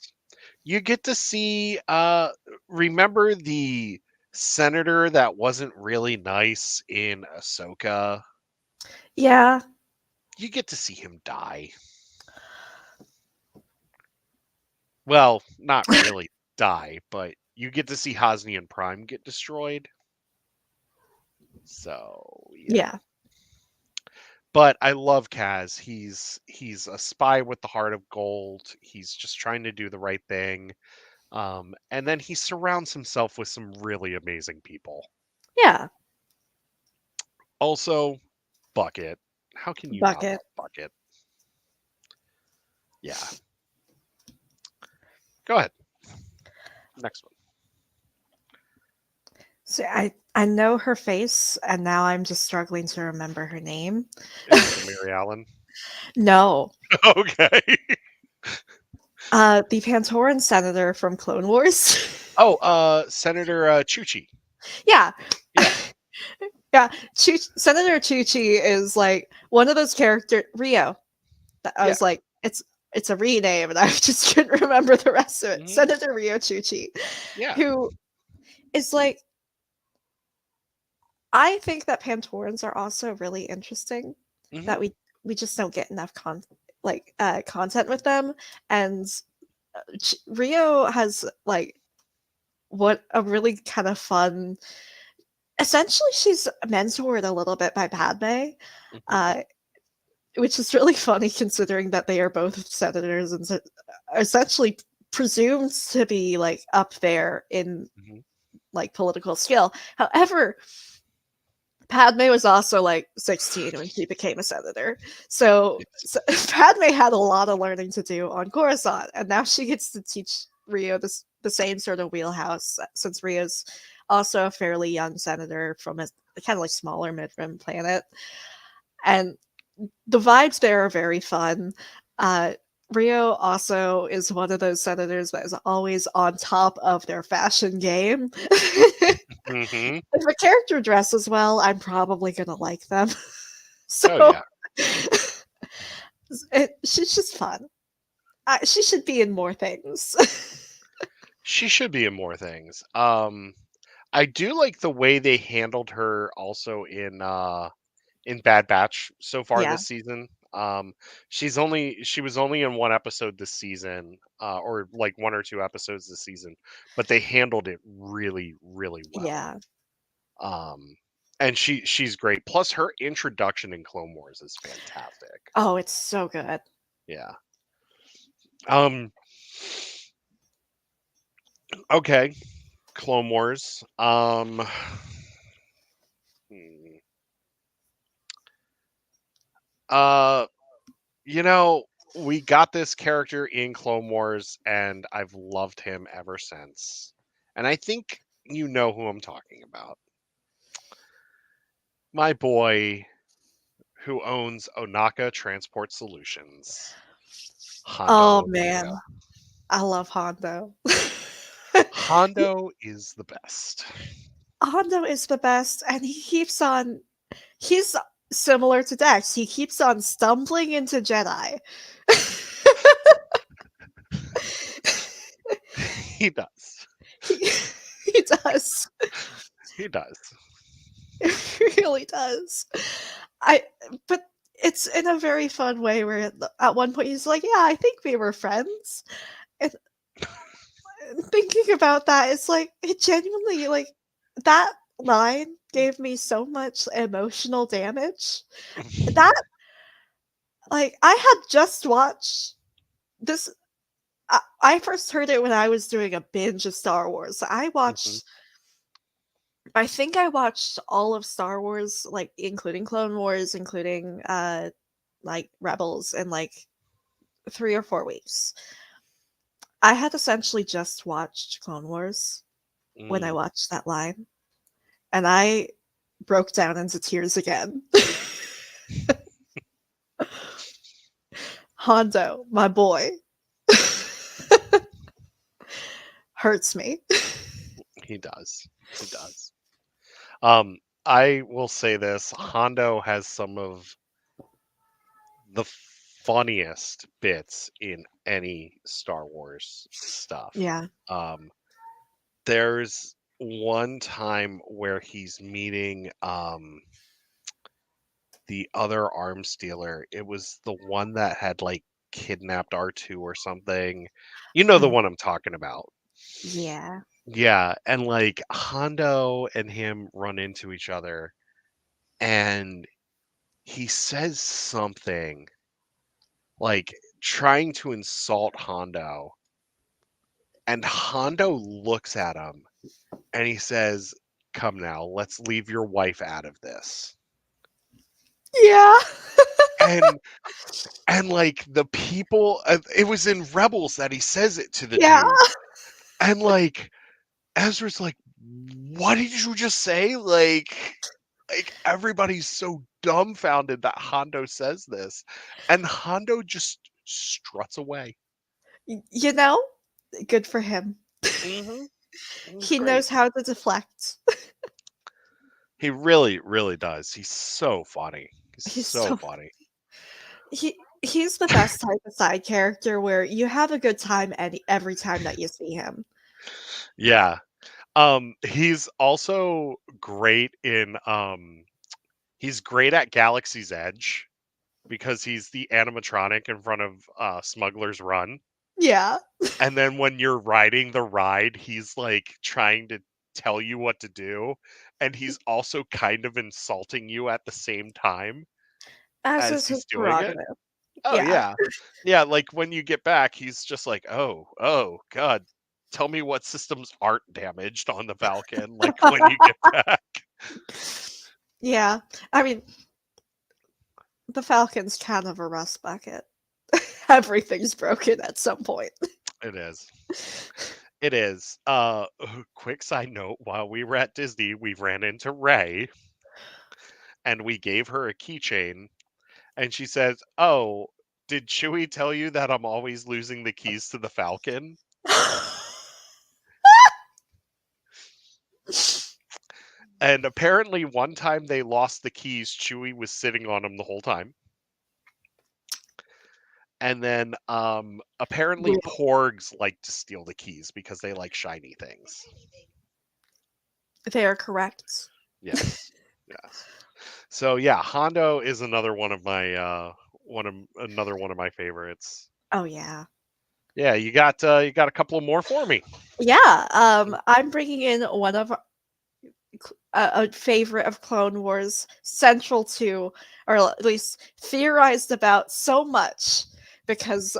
you get to see remember the senator that wasn't really nice in Ahsoka? Yeah. You get to see him die. Well, not really die, but you get to see Hosnian Prime get destroyed. So yeah. Yeah. But I love Kaz. He's a spy with the heart of gold. He's just trying to do the right thing. And then he surrounds himself with some really amazing people. Yeah. Also, Bucket. How can you not Bucket. love Bucket? Yeah. Go ahead. Next one. So I know her face, and now I'm just struggling to remember her name. Is it Mary Allen? No, Okay. the Pantoran senator from Clone Wars. Oh, Senator Chuchi. Yeah, Yeah. yeah. Senator Chuchi is like one of those character Rio. I Yeah. was like, it's a rename, and I just couldn't remember the rest of it. Hmm. Senator Rio Chuchi, Yeah. who is like, I think that Pantorans are also really interesting. Hmm. That we just don't get enough content with them, and Rio has like what a really kind of fun. Essentially, she's mentored a little bit by Padme, Hmm. uh, which is really funny considering that they are both senators and essentially presumed to be like up there in Hmm. like political skill. However, Padme was also like 16 when she became a senator. Yes. So Padme had a lot of learning to do on Coruscant, and now she gets to teach Rio the same sort of wheelhouse since Rio's also a fairly young senator from a kind of like smaller mid-rim planet. And the vibes there are very fun. Uh, Rio also is one of those senators that is always on top of their fashion game. Hmm. If a character dresses well, I'm probably gonna like them. Oh So yeah. she's just fun. She should be in more things. She should be in more things. I do like the way they handled her also in Bad Batch so far Yeah, this season. She was only in one episode this season, or like one or two episodes this season, but they handled it really, really well. yeah. Um, and she's great. Plus, her introduction in Clone Wars is fantastic. Oh, it's so good. Yeah. Um. Okay. Clone Wars. Hmm, uh. You know, we got this character in Clone Wars, and I've loved him ever since. And I think you know who I'm talking about. My boy who owns Onaka Transport Solutions, Oh Hondo Ochoa. man, I love Hondo. Hondo is the best. Hondo is the best, and he keeps on. He's similar to Dex. He keeps on stumbling into Jedi. He does. he, he does. He does. It really does. I but it's in a very fun way where at one point he's like, "Yeah, I think we were friends." And thinking about that, it's like it genuinely like that line gave me so much emotional damage. That like I had just watched this I first heard it when I was doing a binge of Star Wars. Mhm. I think I watched all of Star Wars, like including Clone Wars, including like Rebels in like 3 or 4 weeks. I had essentially just watched Clone Wars when I Mm. watched that line, and I broke down into tears again. Hondo, my boy, hurts me. He does. He does. Um, I will say this: Hondo has some of the funniest bits in any Star Wars stuff. Yeah. Um, there's one time where he's meeting the other arms dealer. It was the one that had like kidnapped R2 or something. You know the Oh, one I'm talking about. yeah. Yeah, and like Hondo and him run into each other and he says something like trying to insult Hondo, and Hondo looks at him and he says, "Come now, let's leave your wife out of this." Yeah. And like the people, it was in Rebels that he says it to the Yeah. dude, And like Ezra's like, what did you just say? Like everybody's so dumbfounded that Hondo says this. And Hondo just struts away. You know, good for him. Mm-hmm. It was He great. knows how to deflect. He really, really does. He's so funny. He's He's so so funny. he's the best type of side character where you have a good time every time that you see him. Yeah. He's also great in he's great at Galaxy's Edge because he's the animatronic in front of Smuggler's Run. Yeah. And then when you're riding the ride, he's like trying to tell you what to do. And he's also kind of insulting you at the same time As as is his he's doing it. prerogative. Oh, Yeah. yeah. Yeah, like when you get back, he's just like, oh, God, tell me what systems aren't damaged on the Falcon, like when you get back. Yeah. I mean, the Falcon's kind of a rust bucket. Everything's broken at some point. It is. It is. Quick side note, while we were at Disney, we ran into Ray and we gave her a keychain and she says, "Oh, did Chewie tell you that I'm always losing the keys to the Falcon?" And apparently one time they lost the keys, Chewie was sitting on them the whole time. And then apparently Real. Porgs like to steal the keys because they like shiny things. They are correct. Yes. Yes. So yeah, Hondo is another one of my another one of my favorites. Oh yeah. Yeah, you got a couple more for me. Yeah. I'm bringing in one of a favorite of Clone Wars, central to, or at least theorized about so much because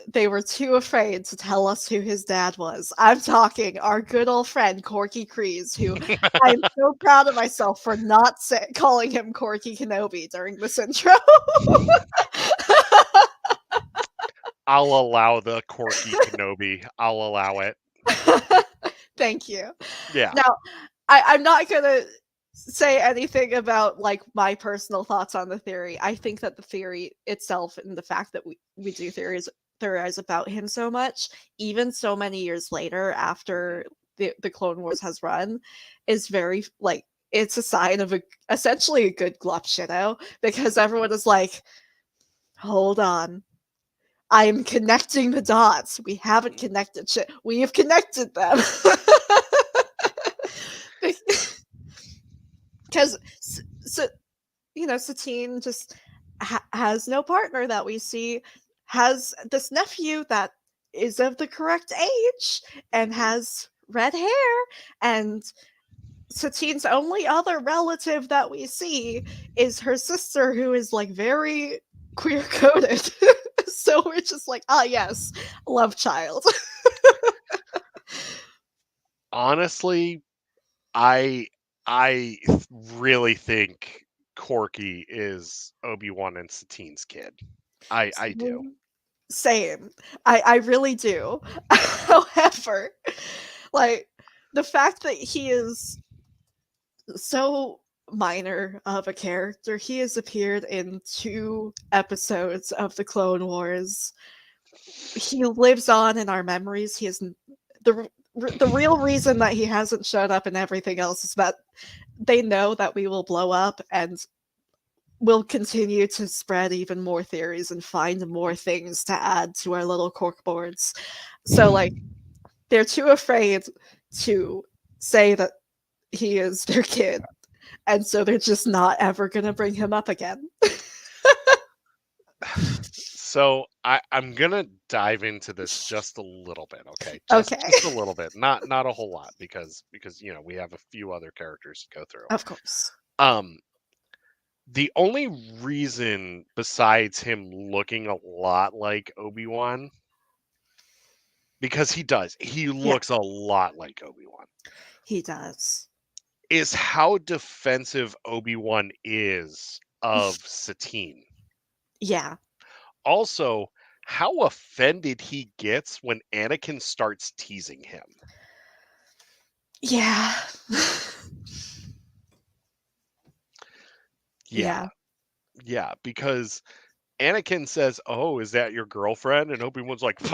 they were too afraid to tell us who his dad was. I'm talking our good old friend Corky Kryze, who I'm so proud of myself for not calling him Corky Kenobi during this intro. I'll allow the Corky Kenobi. I'll allow it. Thank you. Yeah. Now, I'm not gonna say anything about like my personal thoughts on the theory. I think that the theory itself and the fact that we do theorize about him so much, even so many years later after the Clone Wars has run, is very like it's a sign of essentially a good Glup Shitto because everyone is like, hold on. I'm connecting the dots. We haven't connected shit. We have connected them. Because so Satine just has no partner that we see, has this nephew that is of the correct age and has red hair, and Satine's only other relative that we see is her sister, who is like very queer coded. So we're just like, ah, yes, love child. Honestly, I I really think Corky is Obi-Wan and Satine's kid. I do. Same. I really do. However, like the fact that he is so minor of a character, he has appeared in 2 episodes of the Clone Wars. He lives on in our memories. He is the real reason that he hasn't showed up in everything else is that they know that we will blow up and will continue to spread even more theories and find more things to add to our little cork boards. So like they're too afraid to say that he is their kid, and so they're just not ever gonna bring him up again. So I'm gonna dive into this just a little bit, okay? Okay. Just a little bit, not a whole lot, because we have a few other characters to go through. Of course. Um, the only reason besides him looking a lot like Obi-Wan, because he Yeah, looks a lot like Obi-Wan, he does. is how defensive Obi-Wan is of Satine. Yeah. Also, how offended he gets when Anakin starts teasing him. Yeah. Yeah, Yeah. yeah, because Anakin says, "Oh, is that your girlfriend?" And Obi-Wan's like, "No."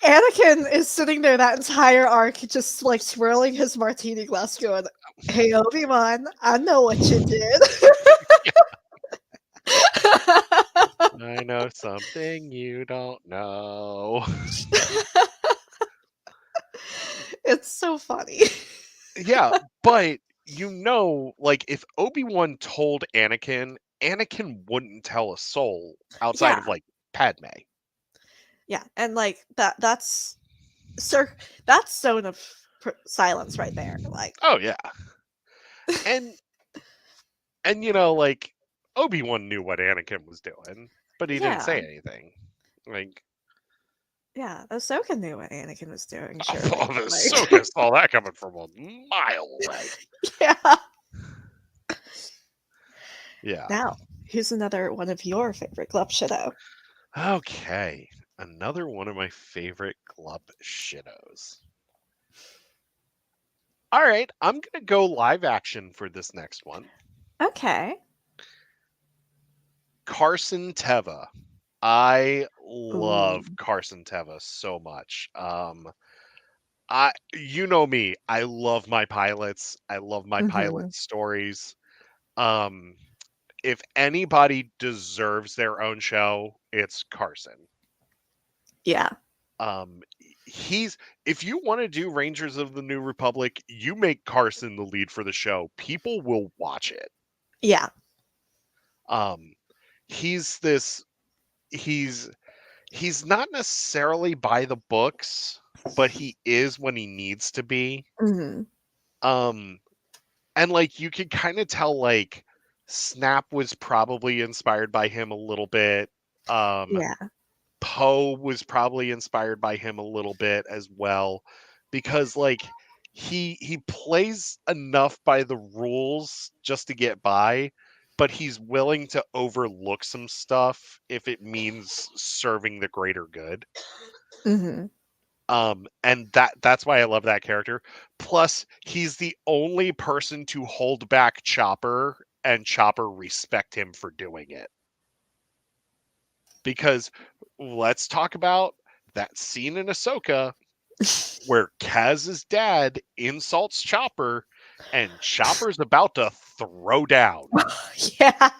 Anakin is sitting there that entire arc, just like swirling his martini glass, going, "Hey, Obi-Wan, I know what you did." I know something you don't know. It's so funny. Yeah, but like if Obi-Wan told Anakin, Anakin wouldn't tell a soul outside Yeah, of like Padme. yeah, and like that's sir, that's zone of silence right there. Like, Oh yeah. And like Obi-Wan knew what Anakin was doing, but he didn't yeah, say anything. Like yeah, Ahsoka knew what Anakin was doing, oh, surely. Like, Ahsoka saw that coming from a mile away. yeah. Yeah. Now, who's another one of your favorite Glup Shitto? Okay. Another one of my favorite Glup Shittos. All right, I'm gonna go live action for this next one. Okay. Carson Teva. I Ooh. love Carson Teva so much. You know me, I love my pilots. I love my pilot Hmm. stories. Um, if anybody deserves their own show, it's Carson. Yeah. Um, he's if you want to do Rangers of the New Republic, you make Carson the lead for the show. People will watch it. Yeah. Um, he's this he's he's not necessarily by the books, but he is when he needs to be. Hmm. Um, and like you could kind of tell like Snap was probably inspired by him a little bit. Um, Yeah. Poe was probably inspired by him a little bit as well, because like he plays enough by the rules just to get by, but he's willing to overlook some stuff if it means serving the greater good. Hmm. And that's why I love that character. Plus, he's the only person to hold back Chopper, and Chopper respect him for doing it. Because let's talk about that scene in Ahsoka where Kaz's dad insults Chopper, and Chopper's about to throw down. Yeah.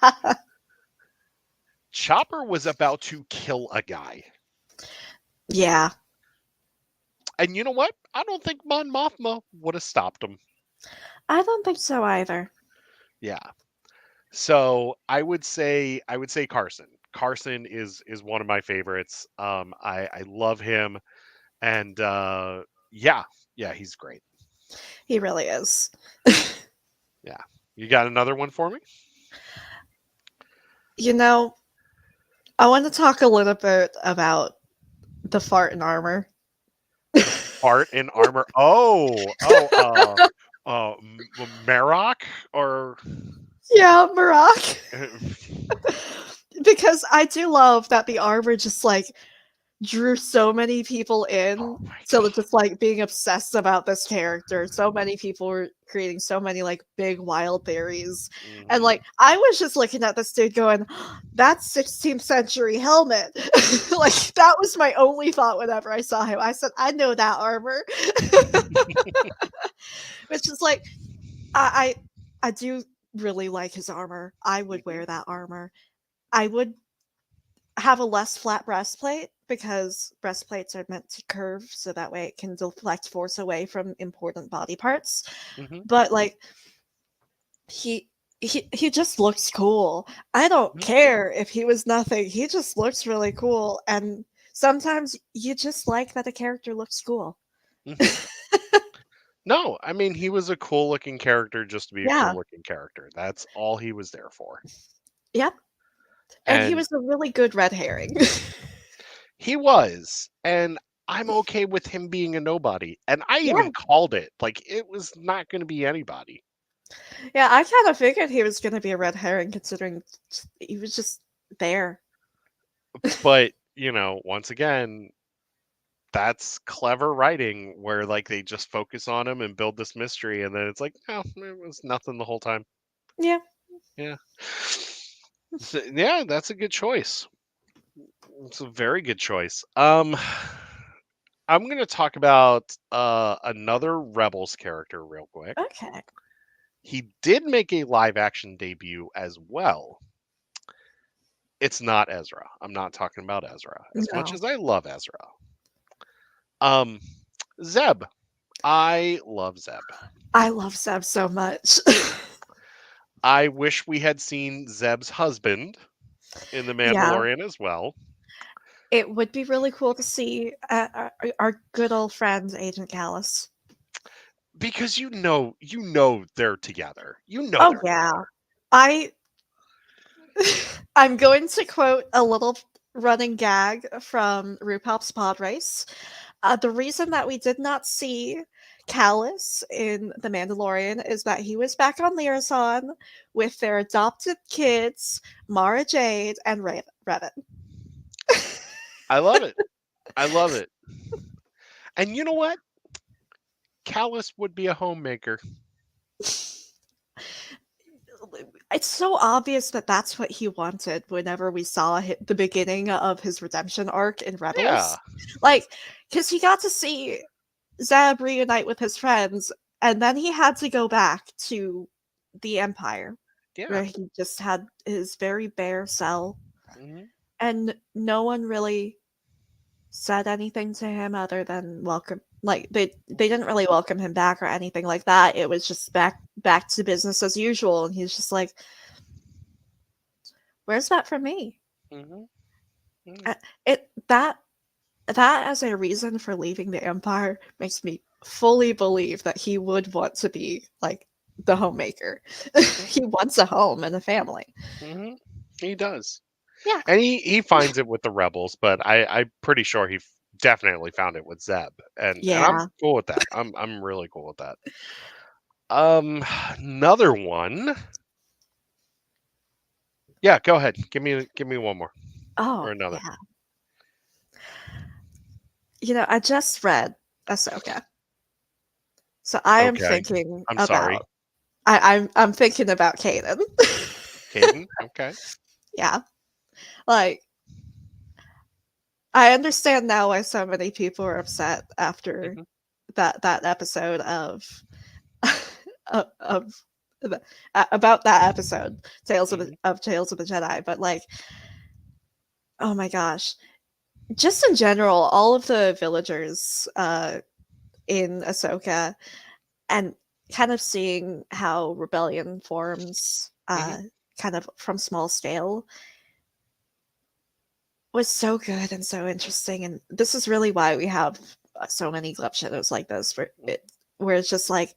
Chopper was about to kill a guy. Yeah. And you know what? I don't think Mon Mothma would have stopped him. I don't think so either. Yeah. So I would say Carson. Carson is one of my favorites. I love him, and yeah, yeah, he's great. He really is. Yeah. You got another one for me? You know, I want to talk a little bit about the fart in armor. Art in armor. Marok or Yeah, Marak. Because I do love that the armor just like drew so many people oh in. my So god. that just like being obsessed about this character. So many people were creating so many like big wild theories. And Hmm. like I was just looking at this dude going, that's 16th century helmet. Like that was my only thought whenever I saw him. I said, I know that armor. Which is like I do really like his armor. I would Hmm. wear that armor. I would have a less flat breastplate because breastplates are meant to curve so that way it can deflect force away from important body parts. Hmm. But like he he just looks cool. I don't care if he was nothing. He just looks really cool and sometimes you just like that a character looks cool. Hmm. No, I mean he was a cool looking character just to be a Yeah. cool looking character. That's all he was there for. Yep. And he And was a really good red herring. he was. And I'm okay with him being a nobody. And I Yeah. even called it. Like it was not going to be anybody. Yeah, I kind of figured he was going to be a red herring considering he was just there. But, once again, that's clever writing where like they just focus on him and build this mystery, and then it's like, no, it was nothing the whole time. Yeah. Yeah. So, yeah, that's a good choice. It's a very good choice. I'm gonna talk about another Rebels character real quick. Okay. He did make a live action debut as well. It's not Ezra. I'm not talking about Ezra. As much No. as I love Ezra. Um Zeb. I love Zeb. I love Zeb so much. I wish we had seen Zeb's husband in The Yeah. Mandalorian as well. It would be really cool to see our good old friend Agent Callus. Because they're together. Oh They're yeah. together. I I'm going to quote a little running gag from RuPaul's Pod Race. The reason that we did not see Callus in The Mandalorian is that he was back on Lyrazon with their adopted kids, Mara Jade and Revan. I love it. I love it. And you know what? Callus would be a homemaker. It's so obvious that that's what he wanted whenever we saw the beginning of his redemption arc in Yeah. Rebels. Like, because he got to see Zeb reunite with his friends, and then he had to go back to the Empire, where Yeah. he just had his very bare cell, Hmm. and no one really said anything to him other than welcome. Like they didn't really welcome him back or anything like that. It was just back to business as usual, and he's just like, "Where's that for me?" Hmm. It that as a reason for leaving the Empire makes me fully believe that he would want to be like the homemaker. He wants a home and a family. Hmm. He does. Yeah. And he finds it with the Rebels, but I'm pretty sure he definitely found it with Zeb. And I'm Yeah. cool with that. I'm really cool with that. Um another one. Yeah, go ahead. Give me one more. Oh, Or another. yeah. I just read Ahsoka. So I am Okay. thinking I'm sorry. about I'm thinking about Kanan. Caden? Okay. Yeah. Like I understand now why so many people are upset after Hmm. that episode of about that episode, Hmm. Tales of the Jedi, but like, oh my gosh, just in general, all of the villagers in Ahsoka, and kind of seeing how rebellion forms, Hmm. kind of from small scale, was so good and so interesting. And this is really why we have so many Glup Shittos like this, where it's just like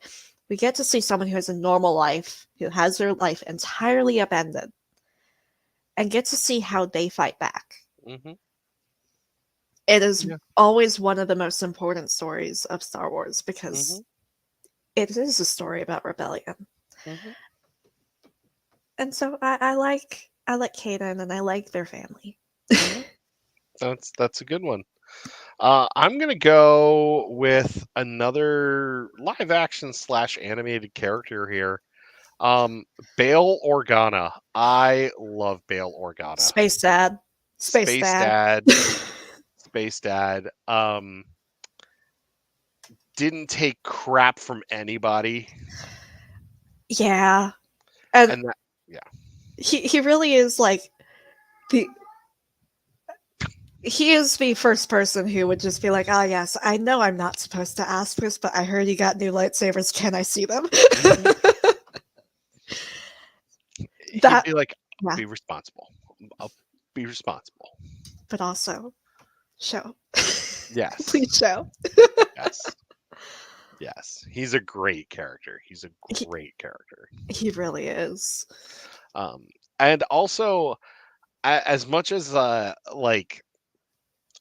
we get to see someone who has a normal life, who has their life entirely abandoned, and get to see how they fight back. Hmm. It is Yeah. always one of the most important stories of Star Wars Hmm. because it is a story about rebellion. Hmm. And so I like Kaden and I like their family. Hmm. That's a good one. I'm gonna go with another live action slash animated character here. Um, Bail Organa. I love Bail Organa. Space Dad. Space Space Dad. Dad. Space Dad. Didn't take crap from anybody, Yeah. And and that, yeah. he really is like the he is the first person who would just be like, "Ah, yes, I know I'm not supposed to ask this, but I heard you got new lightsabers. Can I see them?" Hmm. He'd That be like, yeah, "Be responsible. I'll be responsible." but also show. Yes. Please show. Yes. Yes. He's a great character. He's a He, great character. he really is. Um, and also, as much as like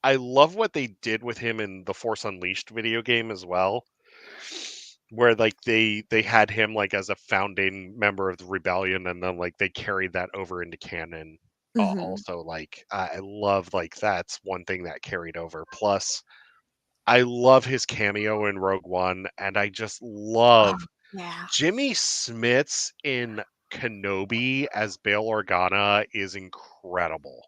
I love what they did with him in the Force Unleashed video game as well, where like they had him like as a founding member of the rebellion, and then like they carried that over into canon. Mhm. also, like, I love, like, that's one thing that carried over. Plus, I love his cameo in Rogue One, and I just Oh, love yeah. Jimmy Smits in Kenobi as Bail Organa is incredible.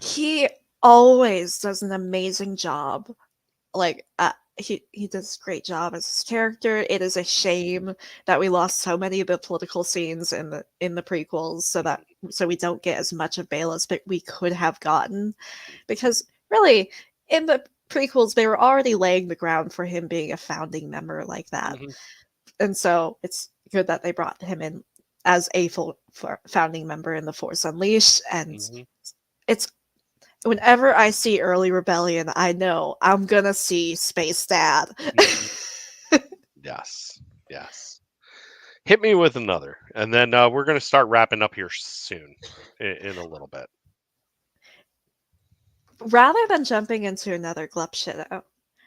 He always does an amazing job. Like, he does a great job as his character. It is a shame that we lost so many of the political scenes in the prequels, so we don't get as much of Baelish, but we could have gotten, because really in the prequels they were already laying the ground for him being a founding member like that, Mhm, and so it's good that they brought him in as a full founding member in the Force Unleashed, and mhm, it's whenever I see early rebellion, I know I'm gonna see Space Dad. mhm. Yes, yes. Hit me with another, and then we're gonna start wrapping up here soon, in a little bit. Rather than jumping into another Glup Shitto,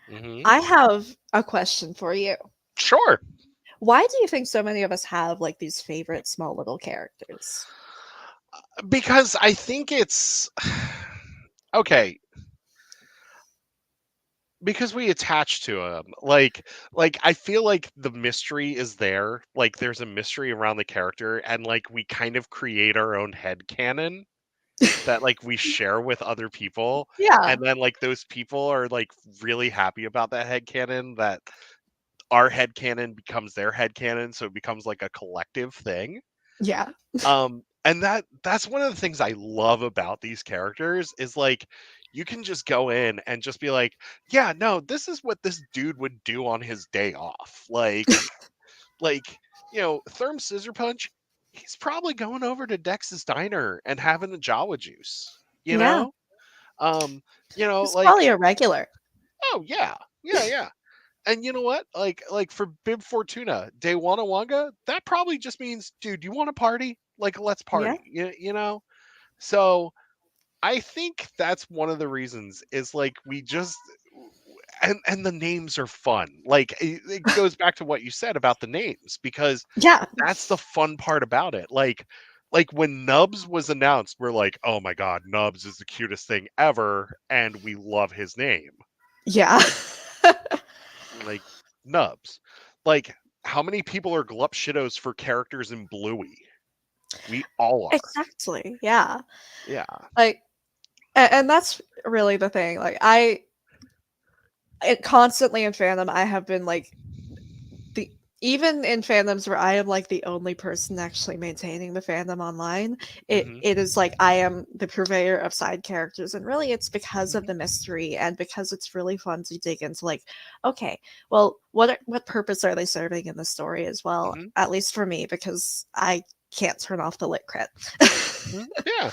Hmm. I have a question for you. Sure. Why do you think so many of us have like these favorite small little characters? Because I think it's okay. Because we attach to him, like I feel like the mystery is there. Like there's a mystery around the character, and like we kind of create our own head canon that like we share with other people, Yeah, and then like those people are like really happy about that head canon, that our head canon becomes their head canon, so it becomes like a collective thing. yeah, And that's one of the things I love about these characters is like you can just go in and just be like, yeah, no, this is what this dude would do on his day off. Like, Therm Scissor Punch, he's probably going over to Dex's diner and having a Jawa juice, you yeah. know? Um, He's like, probably a regular. oh yeah, yeah, yeah. And you know what? Like for Bib Fortuna, Day Wana Wanga, that probably just means, dude, you want to party? Like, let's Yeah, party. You know? So I think that's one of the reasons is like we just and the names are fun. Like it goes back to what you said about the names, because yeah, that's the fun part about it. Like when Nubs was announced, we're like, oh my god, Nubs is the cutest thing ever, and we love his name. yeah. Like Nubs. Like how many people are Glup Shittos for characters in Bluey? We all are. Exactly. Yeah. Yeah. Like, and that's really the thing. Like, constantly in fandom, I have been like the even in fandoms where I am like the only person actually maintaining the fandom online, Hmm. it is like I am the purveyor of side characters, and really it's because of Hmm. the mystery and because it's really fun to dig into like, okay, well, what purpose are they serving in the story as well? Hmm. At least for me, because I can't turn off the lit crit. Hmm. Yeah.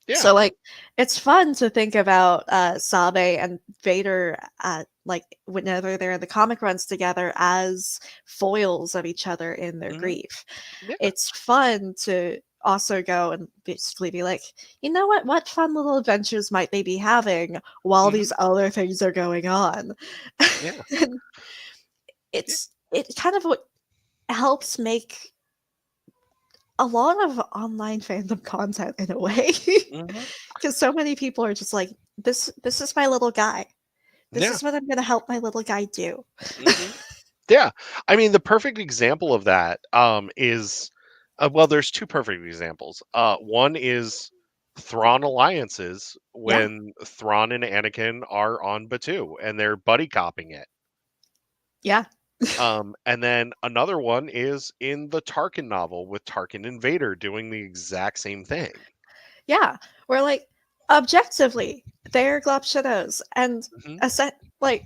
Yeah. So like it's fun to think about Sabe and Vader like whenever they're in the comic runs together as foils of each other in their Hmm. grief. Yeah. It's fun to also go and basically be like, you know what fun little adventures might they be having while Hmm. these other things are going on? Yeah. And Yeah. it kind of what helps make a lot of online fandom content in a way. Hmm. Because so many people are just like, this is my little guy. This Yeah. is what I'm gonna help my little guy do. Hmm. Yeah. I mean, the perfect example of that is well, there's two perfect examples. One is Thrawn alliances Yeah, when Thrawn and Anakin are on Batuu and they're buddy copping it. yeah, And then another one is in the Tarkin novel with Tarkin and Vader doing the exact same thing. yeah. We're like, objectively, they're Glup Shittos, and Hmm. a set like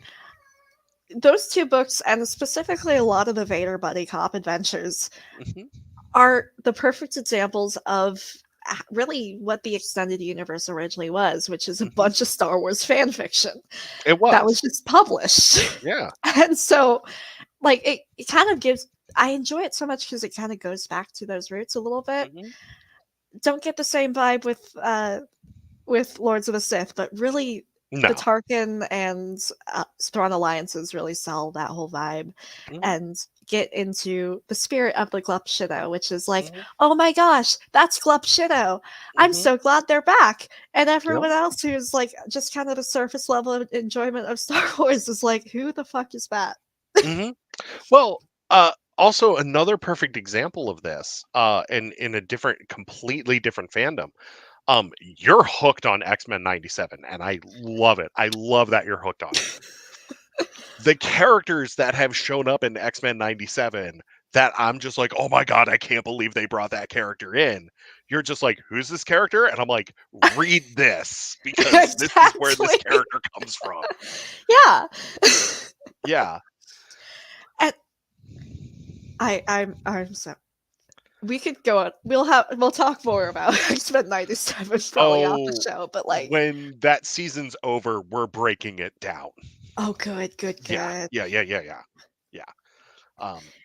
those two books, and specifically a lot of the Vader buddy cop adventures, Hmm. are the perfect examples of really what the extended universe originally was, which is a Hmm. bunch of Star Wars fan fiction It that was was. just published. Yeah. And so like it kind of gives I enjoy it so much because it kind of goes back to those roots a little bit. Hmm. Don't get the same vibe with Lords of the Sith, but really the No. Tarkin and Thrawn alliances really sell that whole vibe. Hmm. And get into the spirit of the Glup Shitto, which is like, Mhm, oh my gosh, that's Glup Shitto. I'm mhm, so glad they're back. And yep, everyone else who's like just kind of a surface level of enjoyment of Star Wars is like, who the fuck is that? mhm. Well, also another perfect example of this, in a completely different fandom. You're hooked on X-Men '97, and I love it. I love that you're hooked on it. The characters that have shown up in X-Men '97 that I'm just like, oh my god, I can't believe they brought that character in. You're just like, who's this character? And I'm like, read this because this is where this Exactly. character comes from. Yeah. Yeah. And I'm so we could go on. We'll talk more about X-Men '97 probably off the Oh, show, but like, when that season's over, we're breaking it down. oh, good, good, Yeah. good. Yeah. Yeah. Yeah. Yeah. Yeah.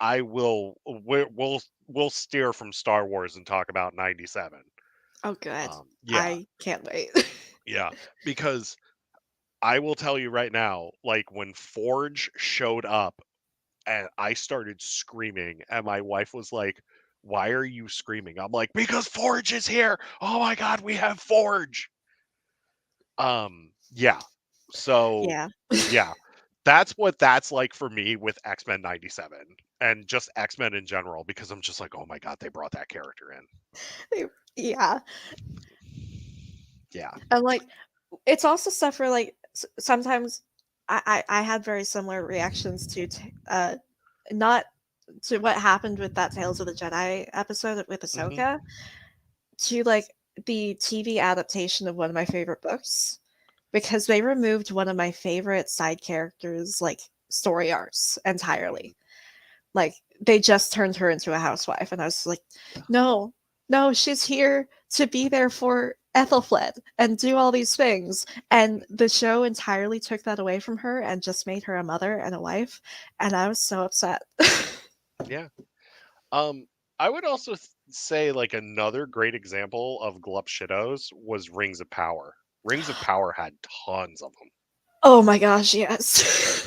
I will. We'll steer from Star Wars and talk about '97. Oh, good. Yeah. I can't wait. Yeah. Because I will tell you right now, like when Forge showed up and I started screaming, and my wife was like, "Why are you screaming?" I'm like, "Because Forge is here! Oh my god, we have Forge!" Yeah. So, Yeah. yeah, that's what that's like for me with X-Men '97 and just X-Men in general because I'm just like, "Oh my god, they brought that character in." Yeah. Yeah. And like, it's also stuff where like sometimes I had very similar reactions to not to what happened with that Tales of the Jedi episode with Mhm. Ahsoka, to like the TV adaptation of one of my favorite books, because they removed one of my favorite side characters like story arcs Mhm. entirely. Like they just turned her into a housewife, and I was like, Yeah. no, no, she's here to be there for Ethelfled and do all these things. And the show entirely took that away from her and just made her a mother and a wife, and I was so upset. Yeah. Um, I would also say like another great example of Glup Shittos was Rings of Power. Rings of Power had tons of them. Oh my gosh, yes.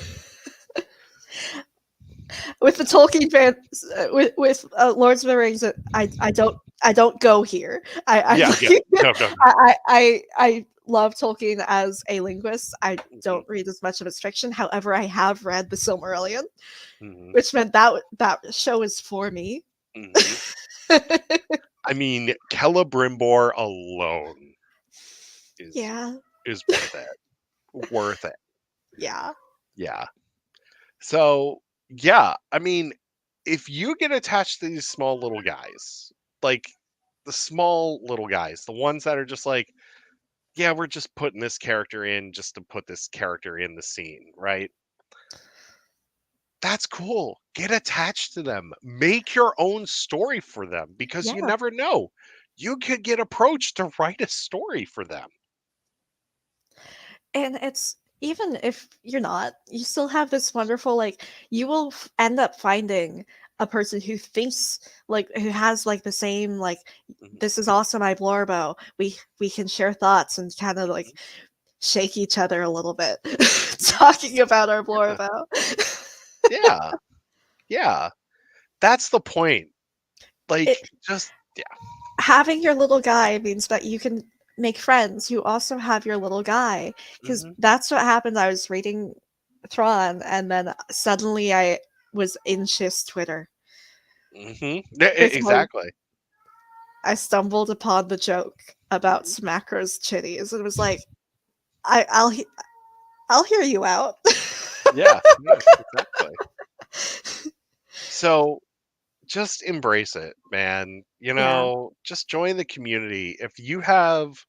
With the Yeah. Tolkien fans, with Lords of the Rings, I don't go here. I Yeah, yeah. like No, no, no. I love Tolkien as a linguist. I Mhm, don't read as much of his fiction. However, I have read the Silmarillion, mhm, which meant that show is for me. mhm. I mean, Celebrimbor alone is Yeah, is worth it. Worth it. yeah, Yeah. So, yeah, I mean, if you get attached to these small little guys, like the small little guys, the ones that are just like, yeah, we're just putting this character in just to put this character in the scene, right? That's cool. Get attached to them. Make your own story for them because you yeah. never know. You could get approached to write a story for them. And it's, even if you're not, you still have this wonderful, like, you will end up finding a person who thinks, like, who has like the same, like, Mhm, this is awesome, I Blorbo. We can share thoughts and kind of like mhm. shake each other a little bit Mhm. talking about our Yeah, Blorbo. yeah, yeah. That's the point. Like, It, just yeah. having your little guy means that you can make friends who also have your little guy, because Mhm, that's what happened. I was reading Thrawn, and then suddenly I was in Shift's Twitter mhm. because Exactly. I stumbled upon the joke about Mhm. Smacker's chitties and was like, I'll hear you out. Yeah, yeah, exactly. So just embrace it, man. Yeah, Just join the community. If you have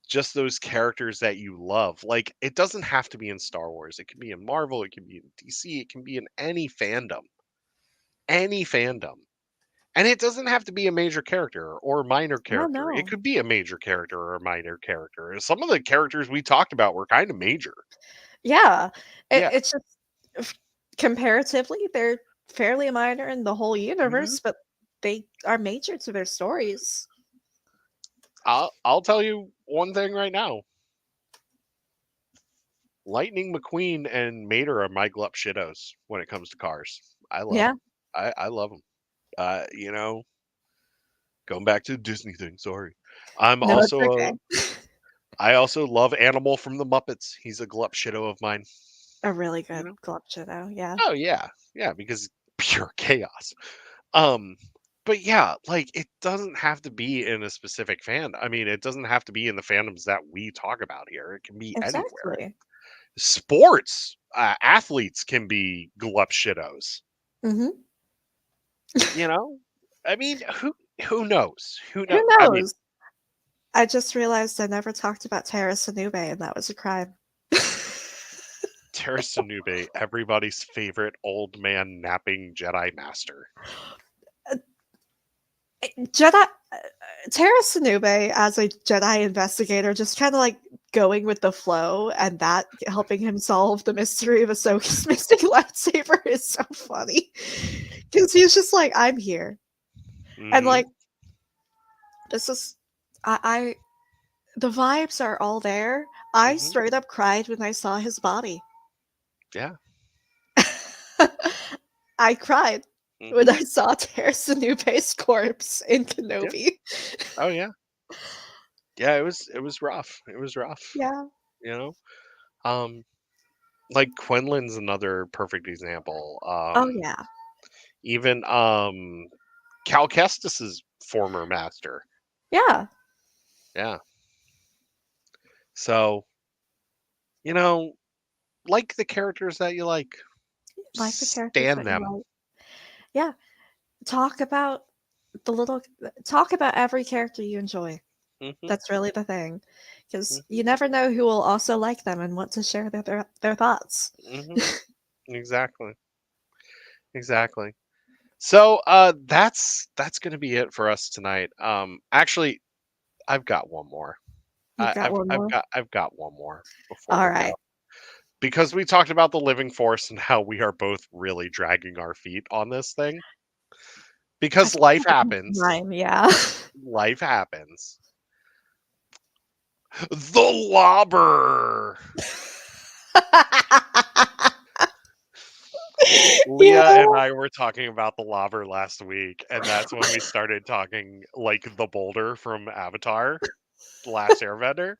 just those characters that you love, like it doesn't have to be in Star Wars. It can be in Marvel, it can be in DC, it can be in any fandom. Any fandom. And it doesn't have to be a major character or a minor oh character. It no, could be a major character or a minor character. Some of the characters we talked about were kind of major. yeah, Yeah. it's just comparatively they're fairly minor in the whole Mhm. universe, but they are major to their stories. I'll tell you one thing right now. Lightning McQueen and Mater are my Glup Shittos when it comes to cars. I love Yeah. them. I love them. You know, going back to the Disney thing. Sorry. I'm No, it's also a. okay. I also love Animal from the Muppets. He's a Glup Shitto of mine. A really You good know. Glup Shitto, yeah. Oh yeah, yeah, because pure chaos. Um, but yeah, like it doesn't have to be in a specific fan. I mean, it doesn't have to be in the fandoms that we talk about here. It can be anywhere. Exactly. Sports athletes can be Glup Shittos. Mhm. You know, I mean, who knows? Who Who knows? I mean, knows? I just realized I never talked about Terra Sanube, and that was a crime. Terra Sanube, everybody's favorite old man napping Jedi master. Jedi Terra Sanube as a Jedi investigator, just kind of like going with the flow, and that helping him solve the mystery of Ahsoka's mystic lightsaber is so funny because he's just like, I'm here, and Hmm. like this is, I the vibes are all there. I Hmm. straight up cried when I saw his body. Yeah. I cried when Hmm. I saw Terra Sanube's corpse in Yeah. Kenobi. Oh yeah. Yeah. It was rough. It was rough. Yeah. You know. Um, like Quinlan's another perfect example. Oh yeah. Even Cal Kestis's former master. Yeah. Yeah. So you know, like the characters that you like, Like the characters stand that you them. like. Yeah. Talk about the little talk about every character you enjoy. Hmm. That's really the thing. Because Hmm. you never know who will also like them and want to share their thoughts. Hmm. Exactly. Exactly. So that's gonna be it for us tonight. Actually, I've got one more. You've got one more? I've got one more before All we go. right. Because we talked about the living force and how we are both really dragging our feet on this thing. I Because feel life like it comes to happens. mine, yeah. Life happens. The lobber. Leah Yeah. and I were talking about the lobber last week, and that's when we started talking like the boulder from Avatar, The Last Airbender.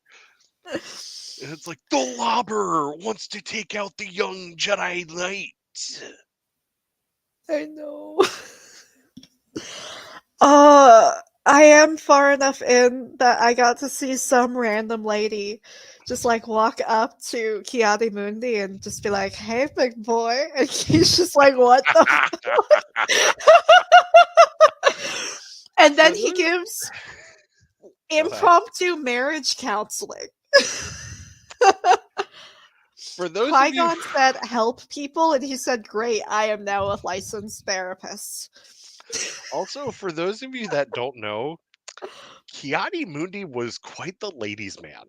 And it's like the lobber wants to take out the young Jedi Knight. I know. Uh, I am far enough in that I got to see some random lady just like walk up to Kiadi Mundi and just be like, "Hey, big boy," and he's just like, "What the?" And then For he those, gives go ahead. impromptu marriage counseling. For those of you, Qui-Gon said, "Help people," and he said, "Great, I am now a licensed therapist." also for those of you that don't know, Kiadi Mundi was quite the ladies' man.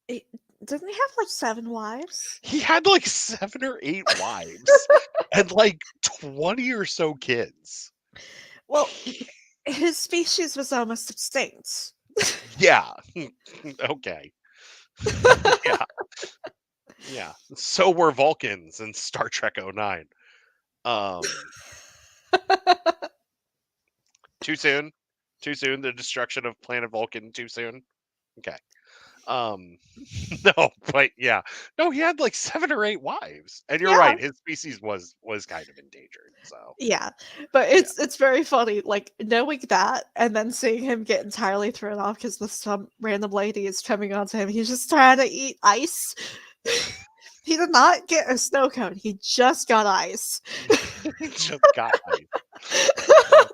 It, didn't he have like 7 wives? He had like 7 or 8 wives and like 20 or so kids. Well, his species was almost extinct. Yeah. Okay. Yeah. Yeah. So were Vulcans in Star Trek '09. Um, too soon? Too soon? The destruction of planet Vulcan too soon? Okay. Um, no, but yeah. No, he had like 7 or 8 wives. And you're Yeah. right, his species was kind of endangered. So Yeah, but yeah. it's very funny, like, knowing that and then seeing him get entirely thrown off because the some random lady is coming on to him. He's just trying to eat ice. He did not get a snow cone, he just got ice. He just got ice. Uh,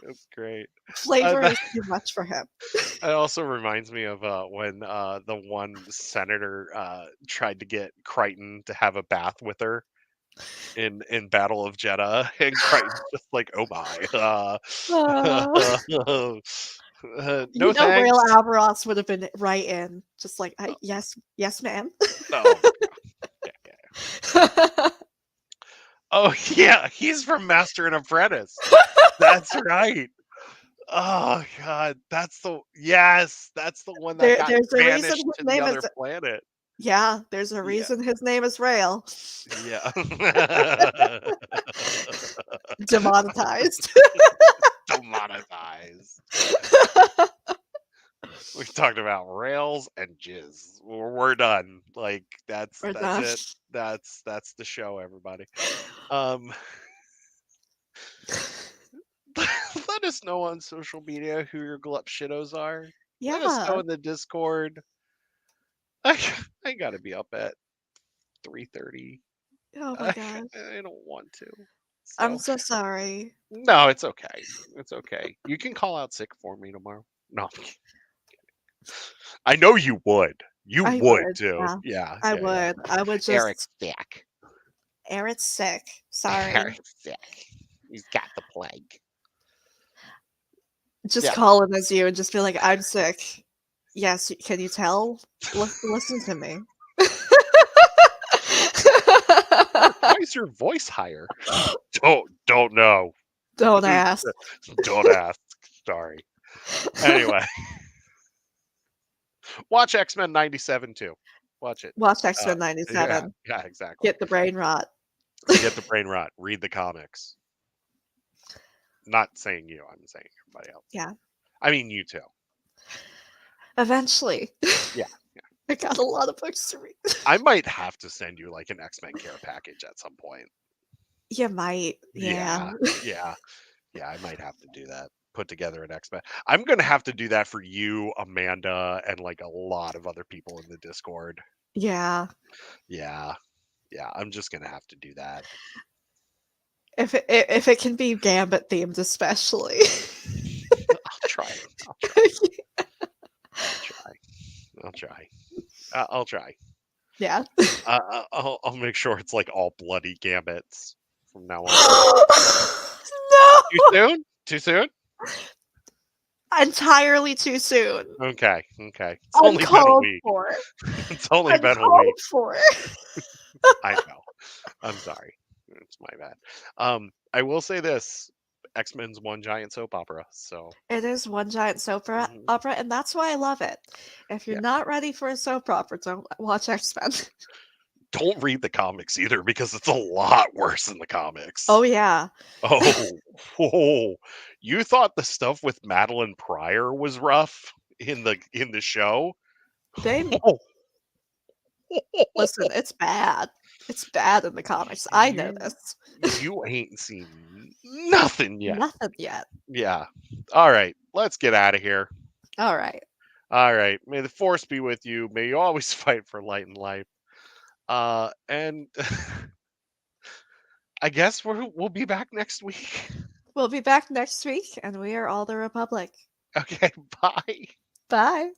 it's great. Flavor That is too much for him. it also reminds me of when the one senator tried to get Crichton to have a bath with her in Battle of Jeddah, and Crichton's just like, "Oh my, Uh, no Royal thanks." Albaros would have been right in, just like, Oh, "I yes, yes, ma'am." oh, yeah, yeah. Oh yeah, he's from Master and Apprentice. That's right. Oh god, that's the one that got There's a reason banished his to the name is other planet. Yeah, there's a Yeah. reason his name is Rail. Yeah. Demonetized. Demonetized. We talked about rails and jizz. We're done. Like that's We're that's done. it. That's the show, everybody. Um let us know on social media who your Glup Shittos are. Let us Yeah. know in the Discord. I I gotta be up at 3:30. Oh my I gosh. I don't want to. I'm So so sorry. no, it's okay. It's okay. You can call out sick for me tomorrow. No, I'm kidding. I know you would. You I would would. too. Yeah. Yeah, I yeah, yeah. would. I would Eric's just sick. Eric's sick. Sorry. Eric's sick. He's got the plague. Just Yeah. call him as you and just be like, I'm sick. Yes, can you tell? Listen to me. Why is your voice higher? Don't know. Don't ask. Don't ask. Sorry. Anyway, watch X-Men 97 too. Watch it. Watch Uh, X-Men yeah, 97. yeah, exactly. Get the brain rot. Get the brain rot. Read the comics. Not saying you. I'm saying everybody else. Yeah. I mean you too. Eventually. Yeah. I got a lot of books to read. I might have to send you like an X-Men care package at some point. You might. Yeah. Yeah. Yeah, I might have to do that. Put together an X-Men. I'm gonna have to do that for you, Amanda, and like a lot of other people in the Discord. Yeah. Yeah. Yeah, I'm just gonna have to do that. If it can be Gambit themed, especially. I'll try. I'll try. I'll try. I'll try. I'll try. Yeah. I'll make sure it's like all bloody gambits from now on. Too No. soon? Too soon? Entirely too soon. Okay. Okay. It's only been a Uncalled week. for. It's only been a Uncalled week. for. I know. I'm sorry. It's my bad. I will say this: X-Men's one giant soap opera. So It is one giant soap mhm, opera, and that's why I love it. If you're yeah. not ready for a soap opera, don't watch X-Men. Don't read the comics either because it's a lot worse than the comics. Oh yeah. Oh, oh, you thought the stuff with Madeline Pryor was rough in the show? They listen, it's bad. It's bad in the comics. I know You this. you ain't seen nothing yet. Nothing yet. Yeah. All right, let's get out of here. All right. All right. May the force be with you. May you always fight for light and life. And I guess we'll be back next week. We'll be back next week, and we are all the Republic. Okay, bye. Bye.